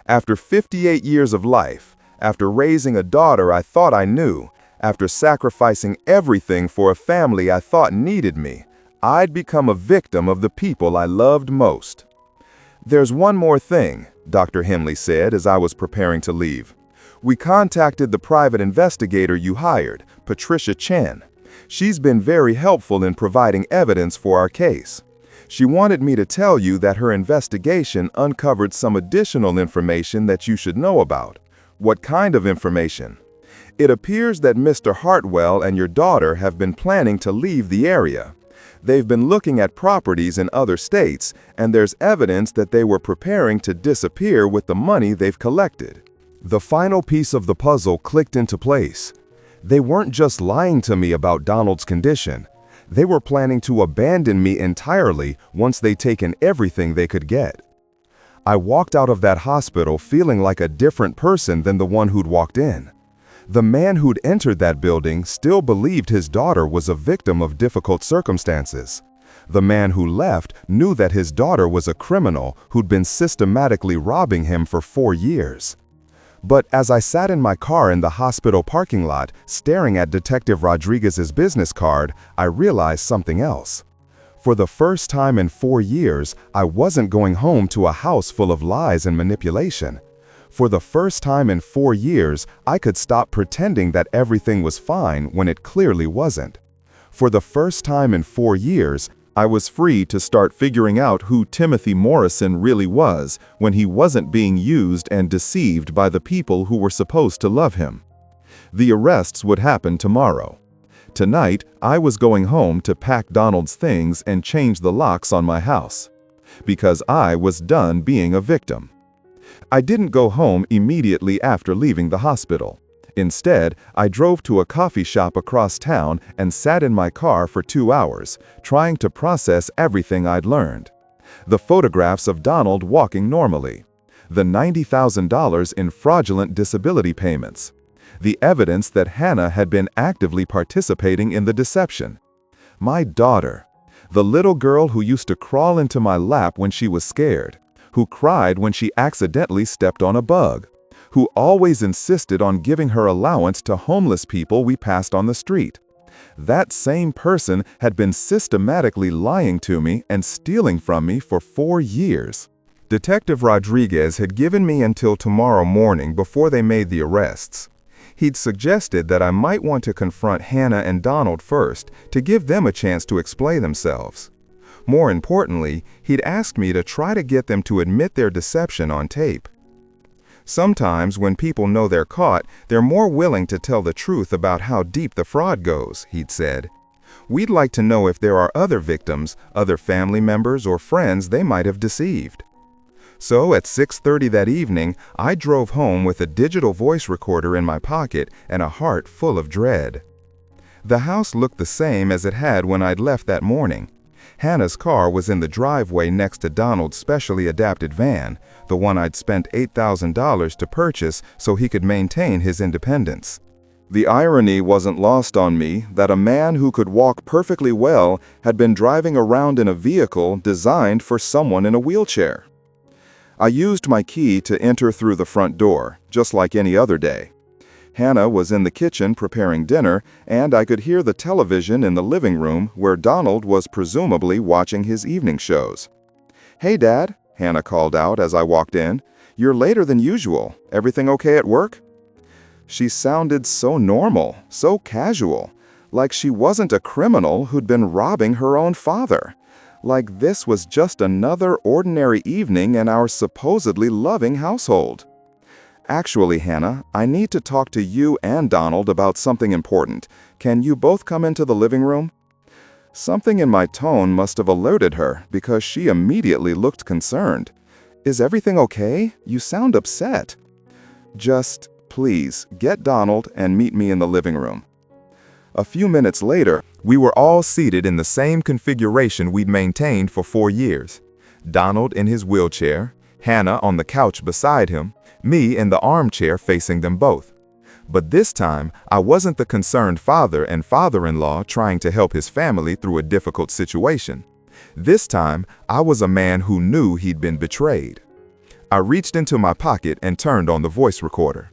After 58 years of life, after raising a daughter I thought I knew, after sacrificing everything for a family I thought needed me, I'd become a victim of the people I loved most. "There's one more thing," Dr. Henley said as I was preparing to leave. "We contacted the private investigator you hired, Patricia Chen. She's been very helpful in providing evidence for our case. She wanted me to tell you that her investigation uncovered some additional information that you should know about." "What kind of information?" "It appears that Mr. Hartwell and your daughter have been planning to leave the area. They've been looking at properties in other states, and there's evidence that they were preparing to disappear with the money they've collected." The final piece of the puzzle clicked into place. They weren't just lying to me about Donald's condition. They were planning to abandon me entirely once they'd taken everything they could get. I walked out of that hospital feeling like a different person than the one who'd walked in. The man who'd entered that building still believed his daughter was a victim of difficult circumstances. The man who left knew that his daughter was a criminal who'd been systematically robbing him for 4 years. But as I sat in my car in the hospital parking lot, staring at Detective Rodriguez's business card, I realized something else. For the first time in 4 years, I wasn't going home to a house full of lies and manipulation. For the first time in 4 years, I could stop pretending that everything was fine when it clearly wasn't. For the first time in 4 years, I was free to start figuring out who Timothy Morrison really was when he wasn't being used and deceived by the people who were supposed to love him. The arrests would happen tomorrow. Tonight, I was going home to pack Donald's things and change the locks on my house. Because I was done being a victim. I didn't go home immediately after leaving the hospital. Instead, I drove to a coffee shop across town and sat in my car for 2 hours, trying to process everything I'd learned. The photographs of Donald walking normally. The $90,000 in fraudulent disability payments. the evidence that Hannah had been actively participating in the deception. My daughter, the little girl who used to crawl into my lap when she was scared, who cried when she accidentally stepped on a bug, who always insisted on giving her allowance to homeless people we passed on the street. That same person had been systematically lying to me and stealing from me for 4 years. Detective Rodriguez had given me until tomorrow morning before they made the arrests. He'd suggested that I might want to confront Hannah and Donald first to give them a chance to explain themselves. More importantly, he'd asked me to try to get them to admit their deception on tape. Sometimes when people know they're caught, they're more willing to tell the truth about how deep the fraud goes, he'd said. We'd like to know if there are other victims, other family members or friends they might have deceived. So at 6:30 that evening, I drove home with a digital voice recorder in my pocket and a heart full of dread. The house looked the same as it had when I'd left that morning. Hannah's car was in the driveway next to Donald's specially adapted van, the one I'd spent $8,000 to purchase so he could maintain his independence. The irony wasn't lost on me that a man who could walk perfectly well had been driving around in a vehicle designed for someone in a wheelchair. I used my key to enter through the front door, just like any other day. Hannah was in the kitchen preparing dinner, and I could hear the television in the living room where Donald was presumably watching his evening shows. "Hey, Dad," Hannah called out as I walked in. "You're later than usual. Everything okay at work?" She sounded so normal, so casual, like she wasn't a criminal who'd been robbing her own father. Like this was just another ordinary evening in our supposedly loving household. "Actually, Hannah, I need to talk to you and Donald about something important. Can you both come into the living room?" Something in my tone must have alerted her because she immediately looked concerned. "Is everything okay? You sound upset." "Just, please, get Donald and meet me in the living room." A few minutes later, we were all seated in the same configuration we'd maintained for 4 years. Donald in his wheelchair, Hannah on the couch beside him, me in the armchair facing them both. But this time, I wasn't the concerned father and father-in-law trying to help his family through a difficult situation. This time, I was a man who knew he'd been betrayed. I reached into my pocket and turned on the voice recorder.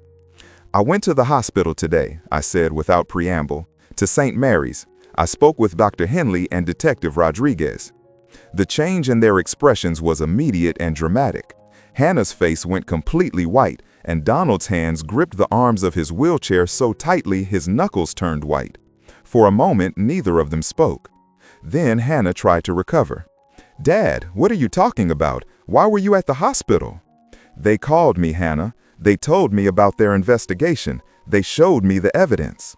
"I went to the hospital today," I said without preamble, "to St. Mary's. I spoke with Dr. Henley and Detective Rodriguez." The change in their expressions was immediate and dramatic. Hannah's face went completely white, and Donald's hands gripped the arms of his wheelchair so tightly his knuckles turned white. For a moment, neither of them spoke. Then Hannah tried to recover. "Dad, what are you talking about? Why were you at the hospital?" "They called me, Hannah. They told me about their investigation. They showed me the evidence."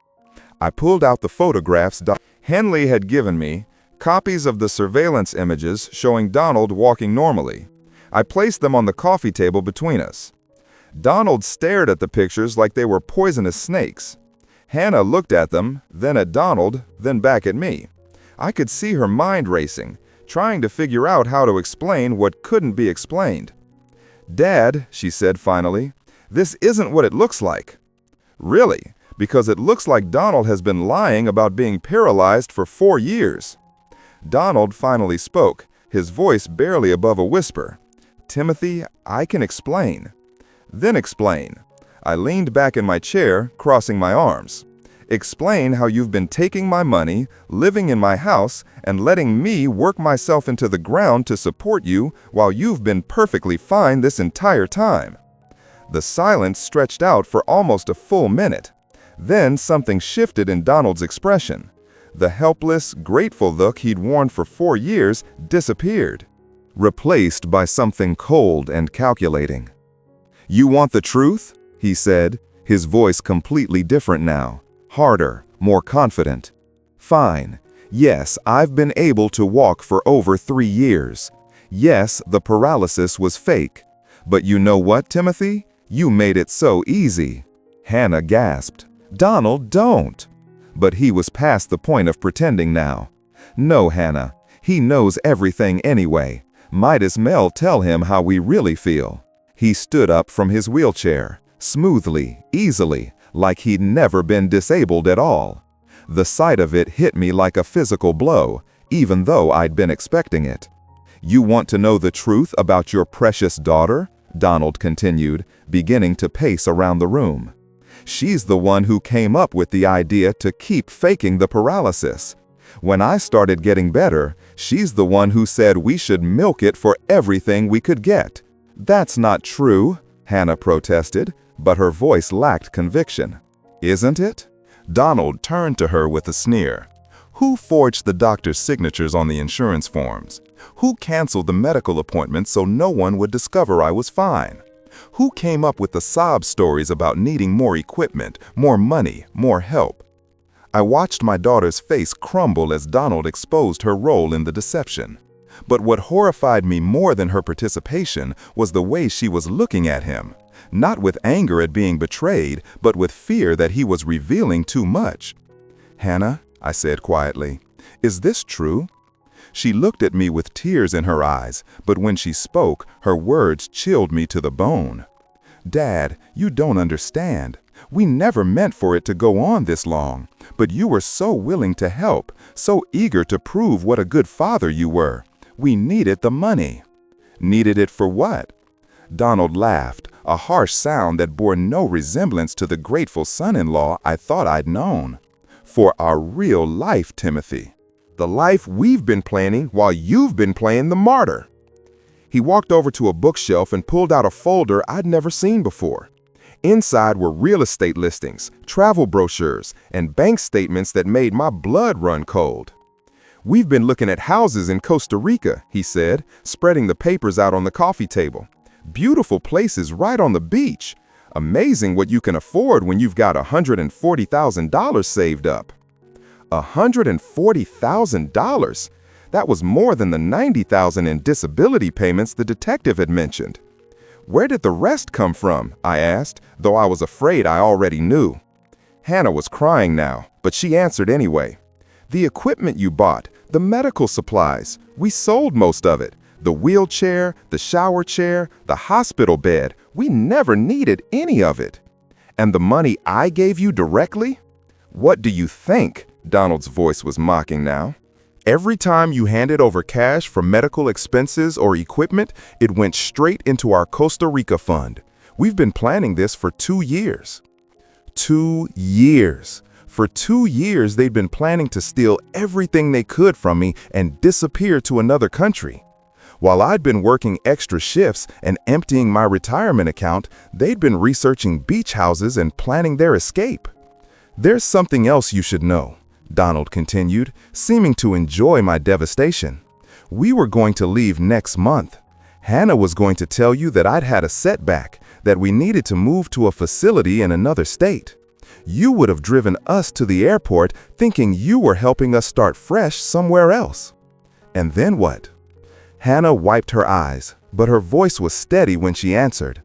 I pulled out the photographs Henley had given me, copies of the surveillance images showing Donald walking normally. I placed them on the coffee table between us. Donald stared at the pictures like they were poisonous snakes. Hannah looked at them, then at Donald, then back at me. I could see her mind racing, trying to figure out how to explain what couldn't be explained. "Dad," she said finally, "this isn't what it looks like." "Really? Because it looks like Donald has been lying about being paralyzed for 4 years. Donald finally spoke, his voice barely above a whisper. "Timothy, I can explain." "Then explain." I leaned back in my chair, crossing my arms. "Explain how you've been taking my money, living in my house, and letting me work myself into the ground to support you while you've been perfectly fine this entire time." The silence stretched out for almost a full minute. Then something shifted in Donald's expression. The helpless, grateful look he'd worn for 4 years disappeared, replaced by something cold and calculating. "You want the truth?" he said, his voice completely different now, harder, more confident. "Fine. Yes, I've been able to walk for over 3 years. Yes, the paralysis was fake. But you know what, Timothy? You made it so easy." Hannah gasped. "Donald, don't." But he was past the point of pretending now. "No, Hannah. He knows everything anyway. Might as well tell him how we really feel." He stood up from his wheelchair, smoothly, easily, like he'd never been disabled at all. The sight of it hit me like a physical blow, even though I'd been expecting it. "You want to know the truth about your precious daughter?" Donald continued, beginning to pace around the room. "She's the one who came up with the idea to keep faking the paralysis. When I started getting better, she's the one who said we should milk it for everything we could get." "That's not true," Hannah protested, but her voice lacked conviction. "Isn't it?" Donald turned to her with a sneer. "Who forged the doctor's signatures on the insurance forms? Who canceled the medical appointments so no one would discover I was fine? Who came up with the sob stories about needing more equipment, more money, more help?" I watched my daughter's face crumble as Donald exposed her role in the deception. But what horrified me more than her participation was the way she was looking at him. Not with anger at being betrayed, but with fear that he was revealing too much. "Hannah," I said quietly, "is this true?" She looked at me with tears in her eyes, but when she spoke, her words chilled me to the bone. "Dad, you don't understand. We never meant for it to go on this long, but you were so willing to help, so eager to prove what a good father you were. We needed the money." "Needed it for what?" Donald laughed, a harsh sound that bore no resemblance to the grateful son-in-law I thought I'd known. "For our real life, Timothy. The life we've been planning while you've been playing the martyr." He walked over to a bookshelf and pulled out a folder I'd never seen before. Inside were real estate listings, travel brochures, and bank statements that made my blood run cold. "We've been looking at houses in Costa Rica," he said, spreading the papers out on the coffee table. "Beautiful places right on the beach. Amazing what you can afford when you've got $140,000 saved up." $140,000? That was more than the $90,000 in disability payments the detective had mentioned. "Where did the rest come from?" I asked, though I was afraid I already knew. Hannah was crying now, but she answered anyway. "The equipment you bought, the medical supplies, we sold most of it. The wheelchair, the shower chair, the hospital bed, we never needed any of it." "And the money I gave you directly?" "What do you think?" Donald's voice was mocking now. "Every time you handed over cash for medical expenses or equipment, it went straight into our Costa Rica fund. We've been planning this for 2 years." 2 years. For 2 years, they'd been planning to steal everything they could from me and disappear to another country. While I'd been working extra shifts and emptying my retirement account, they'd been researching beach houses and planning their escape. "There's something else you should know," Donald continued, seeming to enjoy my devastation. "We were going to leave next month. Hannah was going to tell you that I'd had a setback, that we needed to move to a facility in another state. You would have driven us to the airport thinking you were helping us start fresh somewhere else." "And then what?" Hannah wiped her eyes, but her voice was steady when she answered.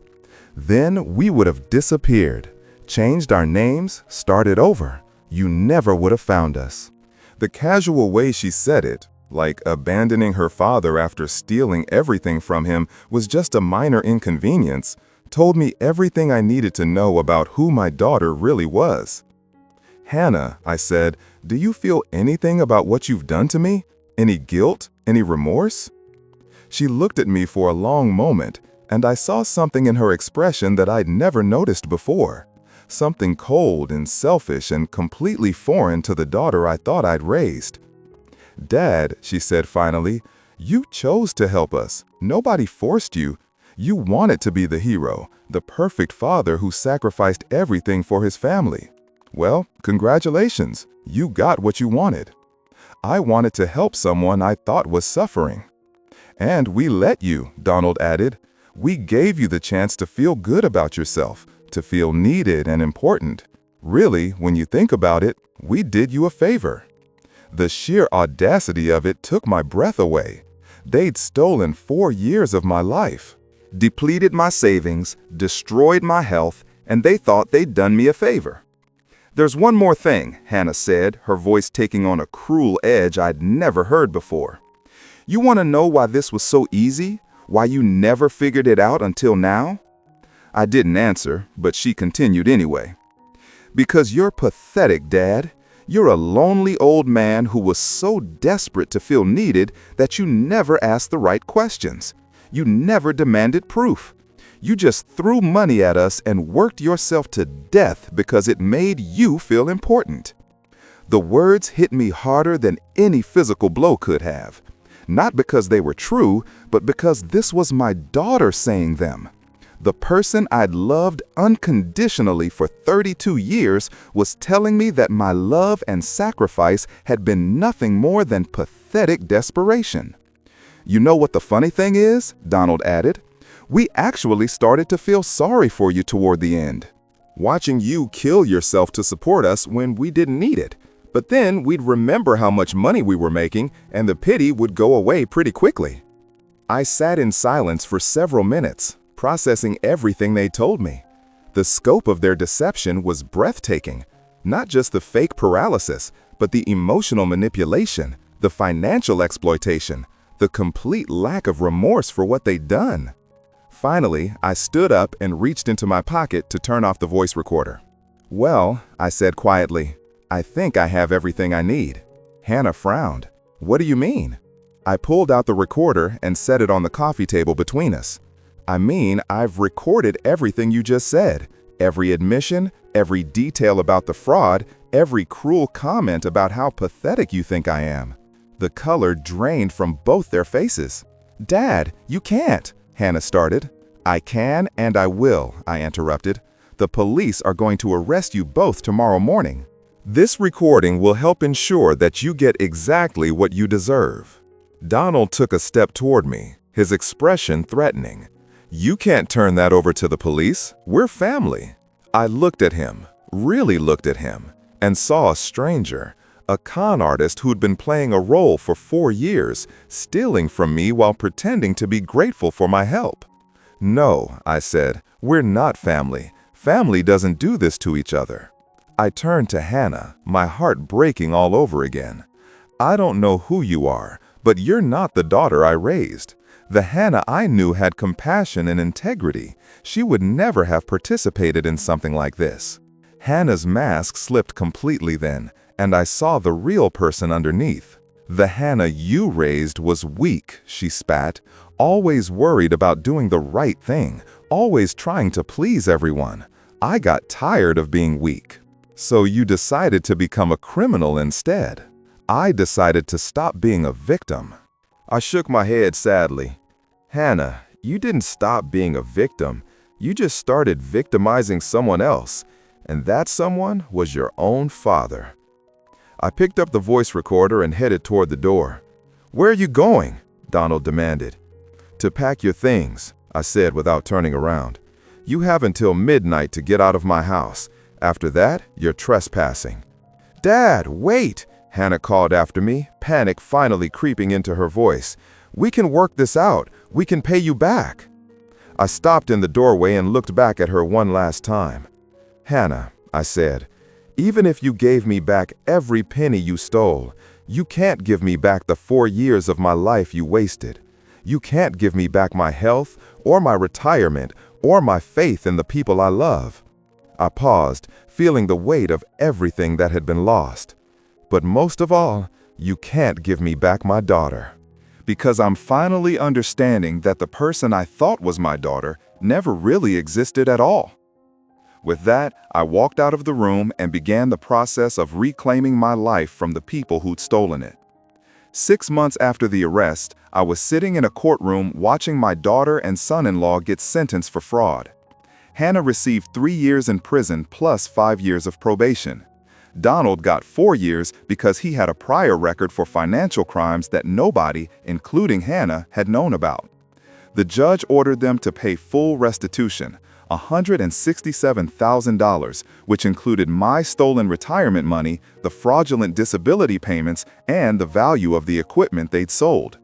"Then we would have disappeared, changed our names, started over. You never would have found us." The casual way she said it, like abandoning her father after stealing everything from him was just a minor inconvenience, told me everything I needed to know about who my daughter really was. "Hannah," I said, "do you feel anything about what you've done to me? Any guilt? Any remorse?" She looked at me for a long moment, and I saw something in her expression that I'd never noticed before. Something cold and selfish and completely foreign to the daughter I thought I'd raised. "Dad," she said finally, "you chose to help us. Nobody forced you. You wanted to be the hero, the perfect father who sacrificed everything for his family. Well, congratulations. You got what you wanted. I wanted to help someone I thought was suffering." "And we let you," Donald added. "We gave you the chance to feel good about yourself, to feel needed and important. Really, when you think about it, we did you a favor." The sheer audacity of it took my breath away. They'd stolen 4 years of my life, depleted my savings, destroyed my health, and they thought they'd done me a favor. "There's one more thing," Hannah said, her voice taking on a cruel edge I'd never heard before. "You want to know why this was so easy? Why you never figured it out until now?" I didn't answer, but she continued anyway. Because you're pathetic, Dad. You're a lonely old man who was so desperate to feel needed that you never asked the right questions. You never demanded proof. You just threw money at us and worked yourself to death because it made you feel important. The words hit me harder than any physical blow could have. Not because they were true, but because this was my daughter saying them. The person I'd loved unconditionally for 32 years was telling me that my love and sacrifice had been nothing more than pathetic desperation. You know what the funny thing is? Donald added. We actually started to feel sorry for you toward the end, watching you kill yourself to support us when we didn't need it. But then we'd remember how much money we were making, and the pity would go away pretty quickly. I sat in silence for several minutes, processing everything they told me. The scope of their deception was breathtaking. Not just the fake paralysis, but the emotional manipulation, the financial exploitation, the complete lack of remorse for what they'd done. Finally, I stood up and reached into my pocket to turn off the voice recorder. Well, I said quietly, I think I have everything I need. Hannah frowned. What do you mean? I pulled out the recorder and set it on the coffee table between us. I mean, I've recorded everything you just said. Every admission, every detail about the fraud, every cruel comment about how pathetic you think I am. The color drained from both their faces. Dad, you can't, Hannah started. I can and I will, I interrupted. The police are going to arrest you both tomorrow morning. This recording will help ensure that you get exactly what you deserve. Donald took a step toward me, his expression threatening. You can't turn that over to the police. We're family. I looked at him, really looked at him, and saw a stranger, a con artist who'd been playing a role for 4 years, stealing from me while pretending to be grateful for my help. No, I said, we're not family. Family doesn't do this to each other. I turned to Hannah, my heart breaking all over again. I don't know who you are, but you're not the daughter I raised. The Hannah I knew had compassion and integrity. She would never have participated in something like this. Hannah's mask slipped completely then, and I saw the real person underneath. The Hannah you raised was weak, she spat, always worried about doing the right thing, always trying to please everyone. I got tired of being weak. So you decided to become a criminal instead. I decided to stop being a victim. I shook my head sadly. Hannah, you didn't stop being a victim. You just started victimizing someone else, and that someone was your own father. I picked up the voice recorder and headed toward the door. Where are you going? Donald demanded. To pack your things, I said without turning around. You have until midnight to get out of my house. After that, you're trespassing. Dad, wait! Hannah called after me, panic finally creeping into her voice. We can work this out. We can pay you back. I stopped in the doorway and looked back at her one last time. Hannah, I said, even if you gave me back every penny you stole, you can't give me back the 4 years of my life you wasted. You can't give me back my health, or my retirement, or my faith in the people I love. I paused, feeling the weight of everything that had been lost. But most of all, you can't give me back my daughter. Because I'm finally understanding that the person I thought was my daughter never really existed at all. With that, I walked out of the room and began the process of reclaiming my life from the people who'd stolen it. 6 months after the arrest, I was sitting in a courtroom watching my daughter and son-in-law get sentenced for fraud. Hannah received 3 years in prison plus 5 years of probation. Donald got 4 years because he had a prior record for financial crimes that nobody, including Hannah, had known about. The judge ordered them to pay full restitution, $167,000, which included my stolen retirement money, the fraudulent disability payments, and the value of the equipment they'd sold.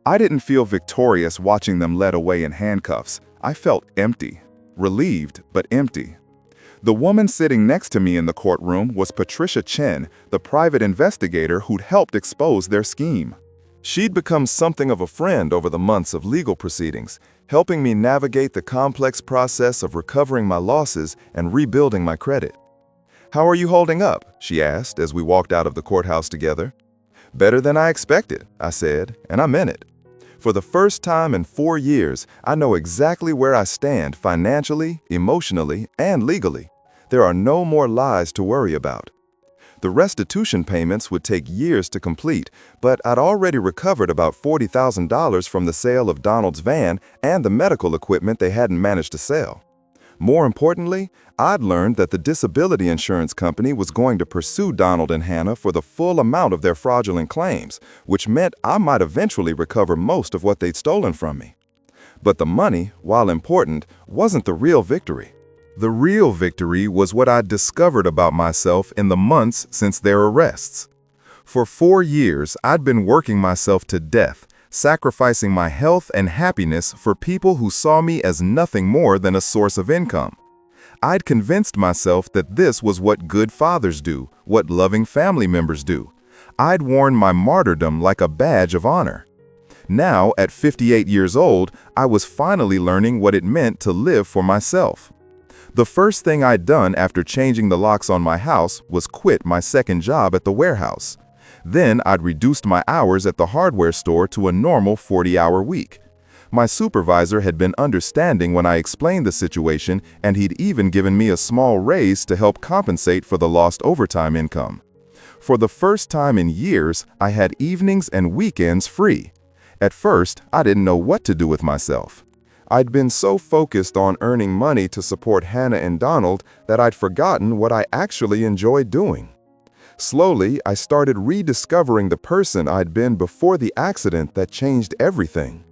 I didn't feel victorious watching them led away in handcuffs. I felt empty. Relieved, but empty. The woman sitting next to me in the courtroom was Patricia Chen, the private investigator who'd helped expose their scheme. She'd become something of a friend over the months of legal proceedings, helping me navigate the complex process of recovering my losses and rebuilding my credit. "How are you holding up?" she asked as we walked out of the courthouse together. "Better than I expected," I said, and I meant it. For the first time in 4 years, I know exactly where I stand financially, emotionally, and legally. There are no more lies to worry about. The restitution payments would take years to complete, but I'd already recovered about $40,000 from the sale of Donald's van and the medical equipment they hadn't managed to sell. More importantly, I'd learned that the disability insurance company was going to pursue Donald and Hannah for the full amount of their fraudulent claims, which meant I might eventually recover most of what they'd stolen from me. But the money, while important, wasn't the real victory. The real victory was what I'd discovered about myself in the months since their arrests. For 4 years, I'd been working myself to death, sacrificing my health and happiness for people who saw me as nothing more than a source of income. I'd convinced myself that this was what good fathers do, what loving family members do. I'd worn my martyrdom like a badge of honor. Now, at 58 years old, I was finally learning what it meant to live for myself. The first thing I'd done after changing the locks on my house was quit my second job at the warehouse. Then I'd reduced my hours at the hardware store to a normal 40-hour week. My supervisor had been understanding when I explained the situation, and he'd even given me a small raise to help compensate for the lost overtime income. For the first time in years, I had evenings and weekends free. At first, I didn't know what to do with myself. I'd been so focused on earning money to support Hannah and Donald that I'd forgotten what I actually enjoyed doing. Slowly, I started rediscovering the person I'd been before the accident that changed everything.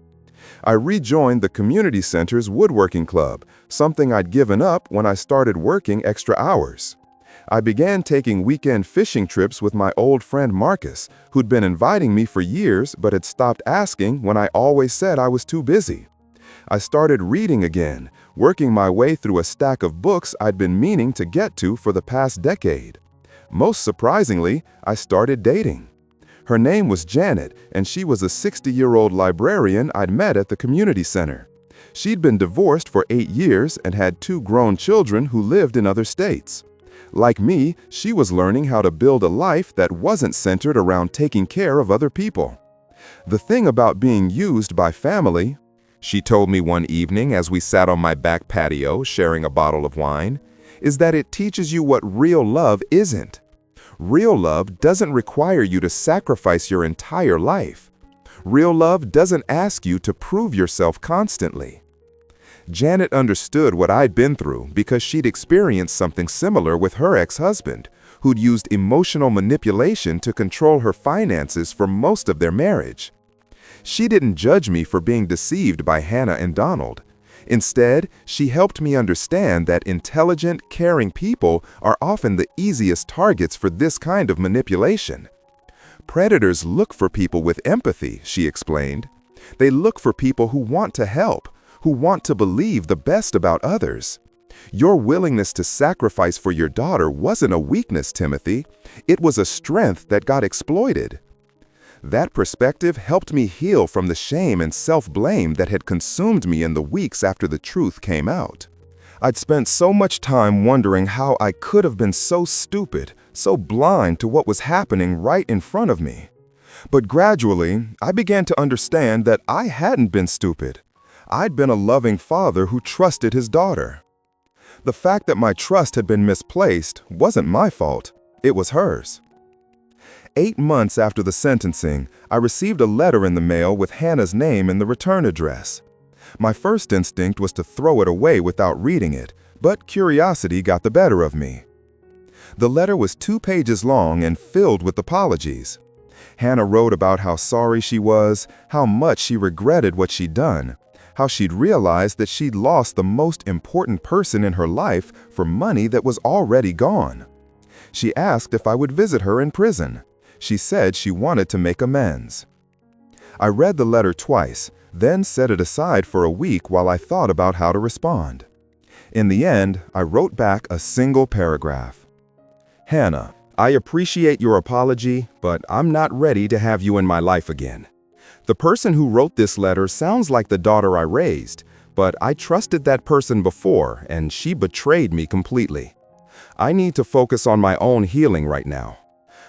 I rejoined the community center's woodworking club, something I'd given up when I started working extra hours. I began taking weekend fishing trips with my old friend Marcus, who'd been inviting me for years but had stopped asking when I always said I was too busy. I started reading again, working my way through a stack of books I'd been meaning to get to for the past decade. Most surprisingly, I started dating. Her name was Janet, and she was a 60-year-old librarian I'd met at the community center. She'd been divorced for 8 years and had 2 grown children who lived in other states. Like me, she was learning how to build a life that wasn't centered around taking care of other people. The thing about being used by family, she told me one evening as we sat on my back patio sharing a bottle of wine, is that it teaches you what real love isn't. Real love doesn't require you to sacrifice your entire life. Real love doesn't ask you to prove yourself constantly. Janet understood what I'd been through because she'd experienced something similar with her ex-husband, who'd used emotional manipulation to control her finances for most of their marriage. She didn't judge me for being deceived by Hannah and Donald. Instead, she helped me understand that intelligent, caring people are often the easiest targets for this kind of manipulation. Predators look for people with empathy, she explained. They look for people who want to help, who want to believe the best about others. Your willingness to sacrifice for your daughter wasn't a weakness, Timothy. It was a strength that got exploited. That perspective helped me heal from the shame and self-blame that had consumed me in the weeks after the truth came out. I'd spent so much time wondering how I could have been so stupid, so blind to what was happening right in front of me. But gradually, I began to understand that I hadn't been stupid. I'd been a loving father who trusted his daughter. The fact that my trust had been misplaced wasn't my fault. It was hers. 8 months after the sentencing, I received a letter in the mail with Hannah's name and the return address. My first instinct was to throw it away without reading it, but curiosity got the better of me. The letter was 2 pages long and filled with apologies. Hannah wrote about how sorry she was, how much she regretted what she'd done, how she'd realized that she'd lost the most important person in her life for money that was already gone. She asked if I would visit her in prison. She said she wanted to make amends. I read the letter twice, then set it aside for a week while I thought about how to respond. In the end, I wrote back a single paragraph. Hannah, I appreciate your apology, but I'm not ready to have you in my life again. The person who wrote this letter sounds like the daughter I raised, but I trusted that person before, and she betrayed me completely. I need to focus on my own healing right now.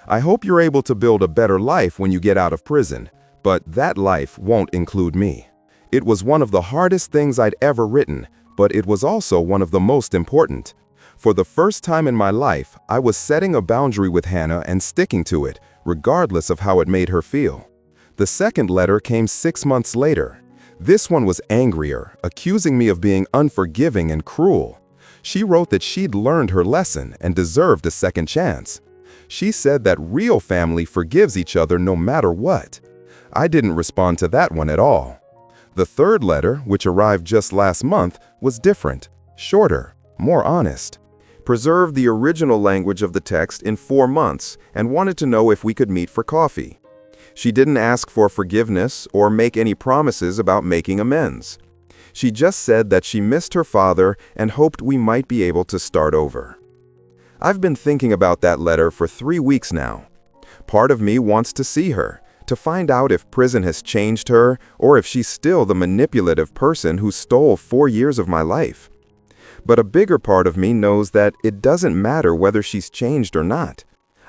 I hope you're able to build a better life when you get out of prison, but that life won't include me. It was one of the hardest things I'd ever written, but it was also one of the most important. For the first time in my life, I was setting a boundary with Hannah and sticking to it, regardless of how it made her feel. The second letter came 6 months later. This one was angrier, accusing me of being unforgiving and cruel. She wrote that she'd learned her lesson and deserved a second chance. She said that real family forgives each other no matter what. I didn't respond to that one at all. The third letter, which arrived just last month, was different, shorter, more honest. Preserved the original language of the text in 4 months and wanted to know if we could meet for coffee. She didn't ask for forgiveness or make any promises about making amends. She just said that she missed her father and hoped we might be able to start over. I've been thinking about that letter for 3 weeks now. Part of me wants to see her, to find out if prison has changed her or if she's still the manipulative person who stole 4 years of my life. But a bigger part of me knows that it doesn't matter whether she's changed or not.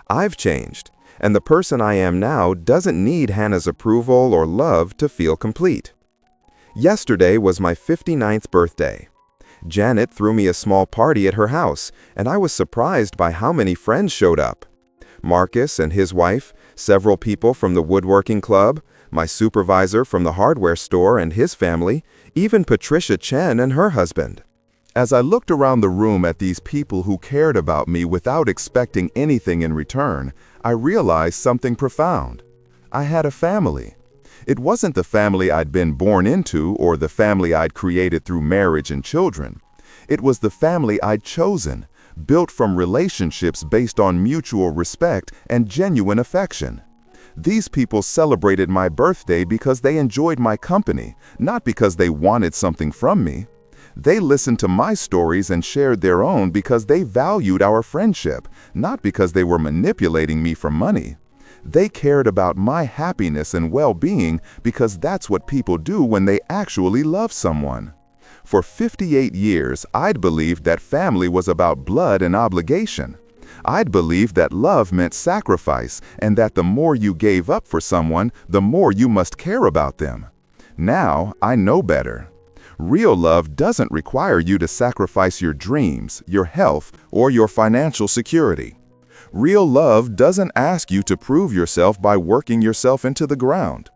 I've changed, and the person I am now doesn't need Hannah's approval or love to feel complete. Yesterday was my 59th birthday. Janet threw me a small party at her house, and I was surprised by how many friends showed up. Marcus and his wife, several people from the woodworking club, my supervisor from the hardware store and his family, even Patricia Chen and her husband. As I looked around the room at these people who cared about me without expecting anything in return, I realized something profound. I had a family. It wasn't the family I'd been born into or the family I'd created through marriage and children. It was the family I'd chosen, built from relationships based on mutual respect and genuine affection. These people celebrated my birthday because they enjoyed my company, not because they wanted something from me. They listened to my stories and shared their own because they valued our friendship, not because they were manipulating me for money. They cared about my happiness and well-being because that's what people do when they actually love someone. For 58 years, I'd believed that family was about blood and obligation. I'd believed that love meant sacrifice and that the more you gave up for someone, the more you must care about them. Now, I know better. Real love doesn't require you to sacrifice your dreams, your health, or your financial security. Real love doesn't ask you to prove yourself by working yourself into the ground.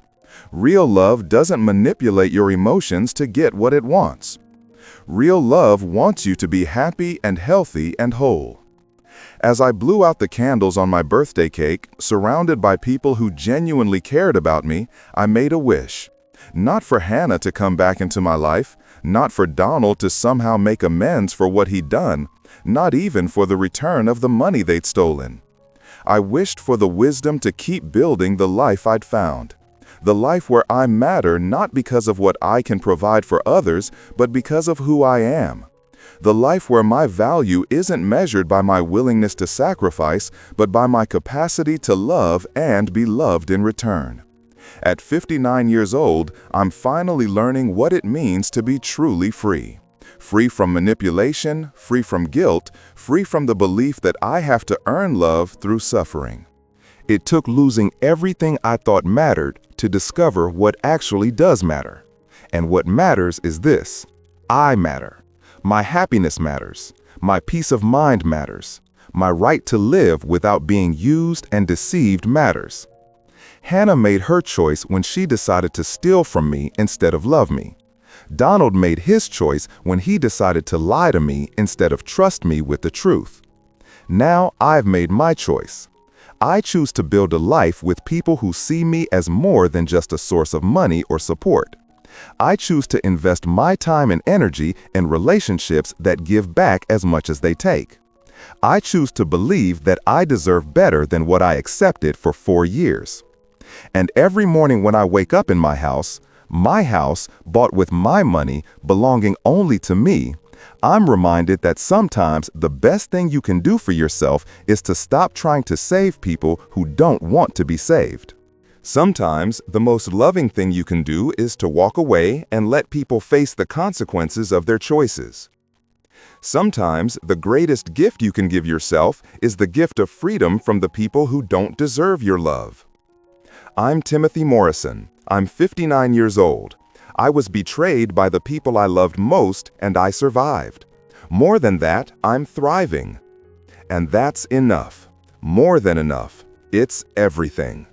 Real love doesn't manipulate your emotions to get what it wants. Real love wants you to be happy and healthy and whole. As I blew out the candles on my birthday cake, surrounded by people who genuinely cared about me, I made a wish. Not for Hannah to come back into my life, not for Donald to somehow make amends for what he'd done, not even for the return of the money they'd stolen. I wished for the wisdom to keep building the life I'd found. The life where I matter not because of what I can provide for others, but because of who I am. The life where my value isn't measured by my willingness to sacrifice, but by my capacity to love and be loved in return. At 59 years old, I'm finally learning what it means to be truly free. Free from manipulation, free from guilt, free from the belief that I have to earn love through suffering. It took losing everything I thought mattered to discover what actually does matter. And what matters is this: I matter. My happiness matters. My peace of mind matters. My right to live without being used and deceived matters. Hannah made her choice when she decided to steal from me instead of love me. Donald made his choice when he decided to lie to me instead of trust me with the truth. Now I've made my choice. I choose to build a life with people who see me as more than just a source of money or support. I choose to invest my time and energy in relationships that give back as much as they take. I choose to believe that I deserve better than what I accepted for 4 years. And every morning when I wake up in my house bought with my money, belonging only to me, I'm reminded that sometimes the best thing you can do for yourself is to stop trying to save people who don't want to be saved. Sometimes the most loving thing you can do is to walk away and let people face the consequences of their choices. Sometimes the greatest gift you can give yourself is the gift of freedom from the people who don't deserve your love. I'm Timothy Morrison. I'm 59 years old. I was betrayed by the people I loved most, and I survived. More than that, I'm thriving. And that's enough. More than enough. It's everything.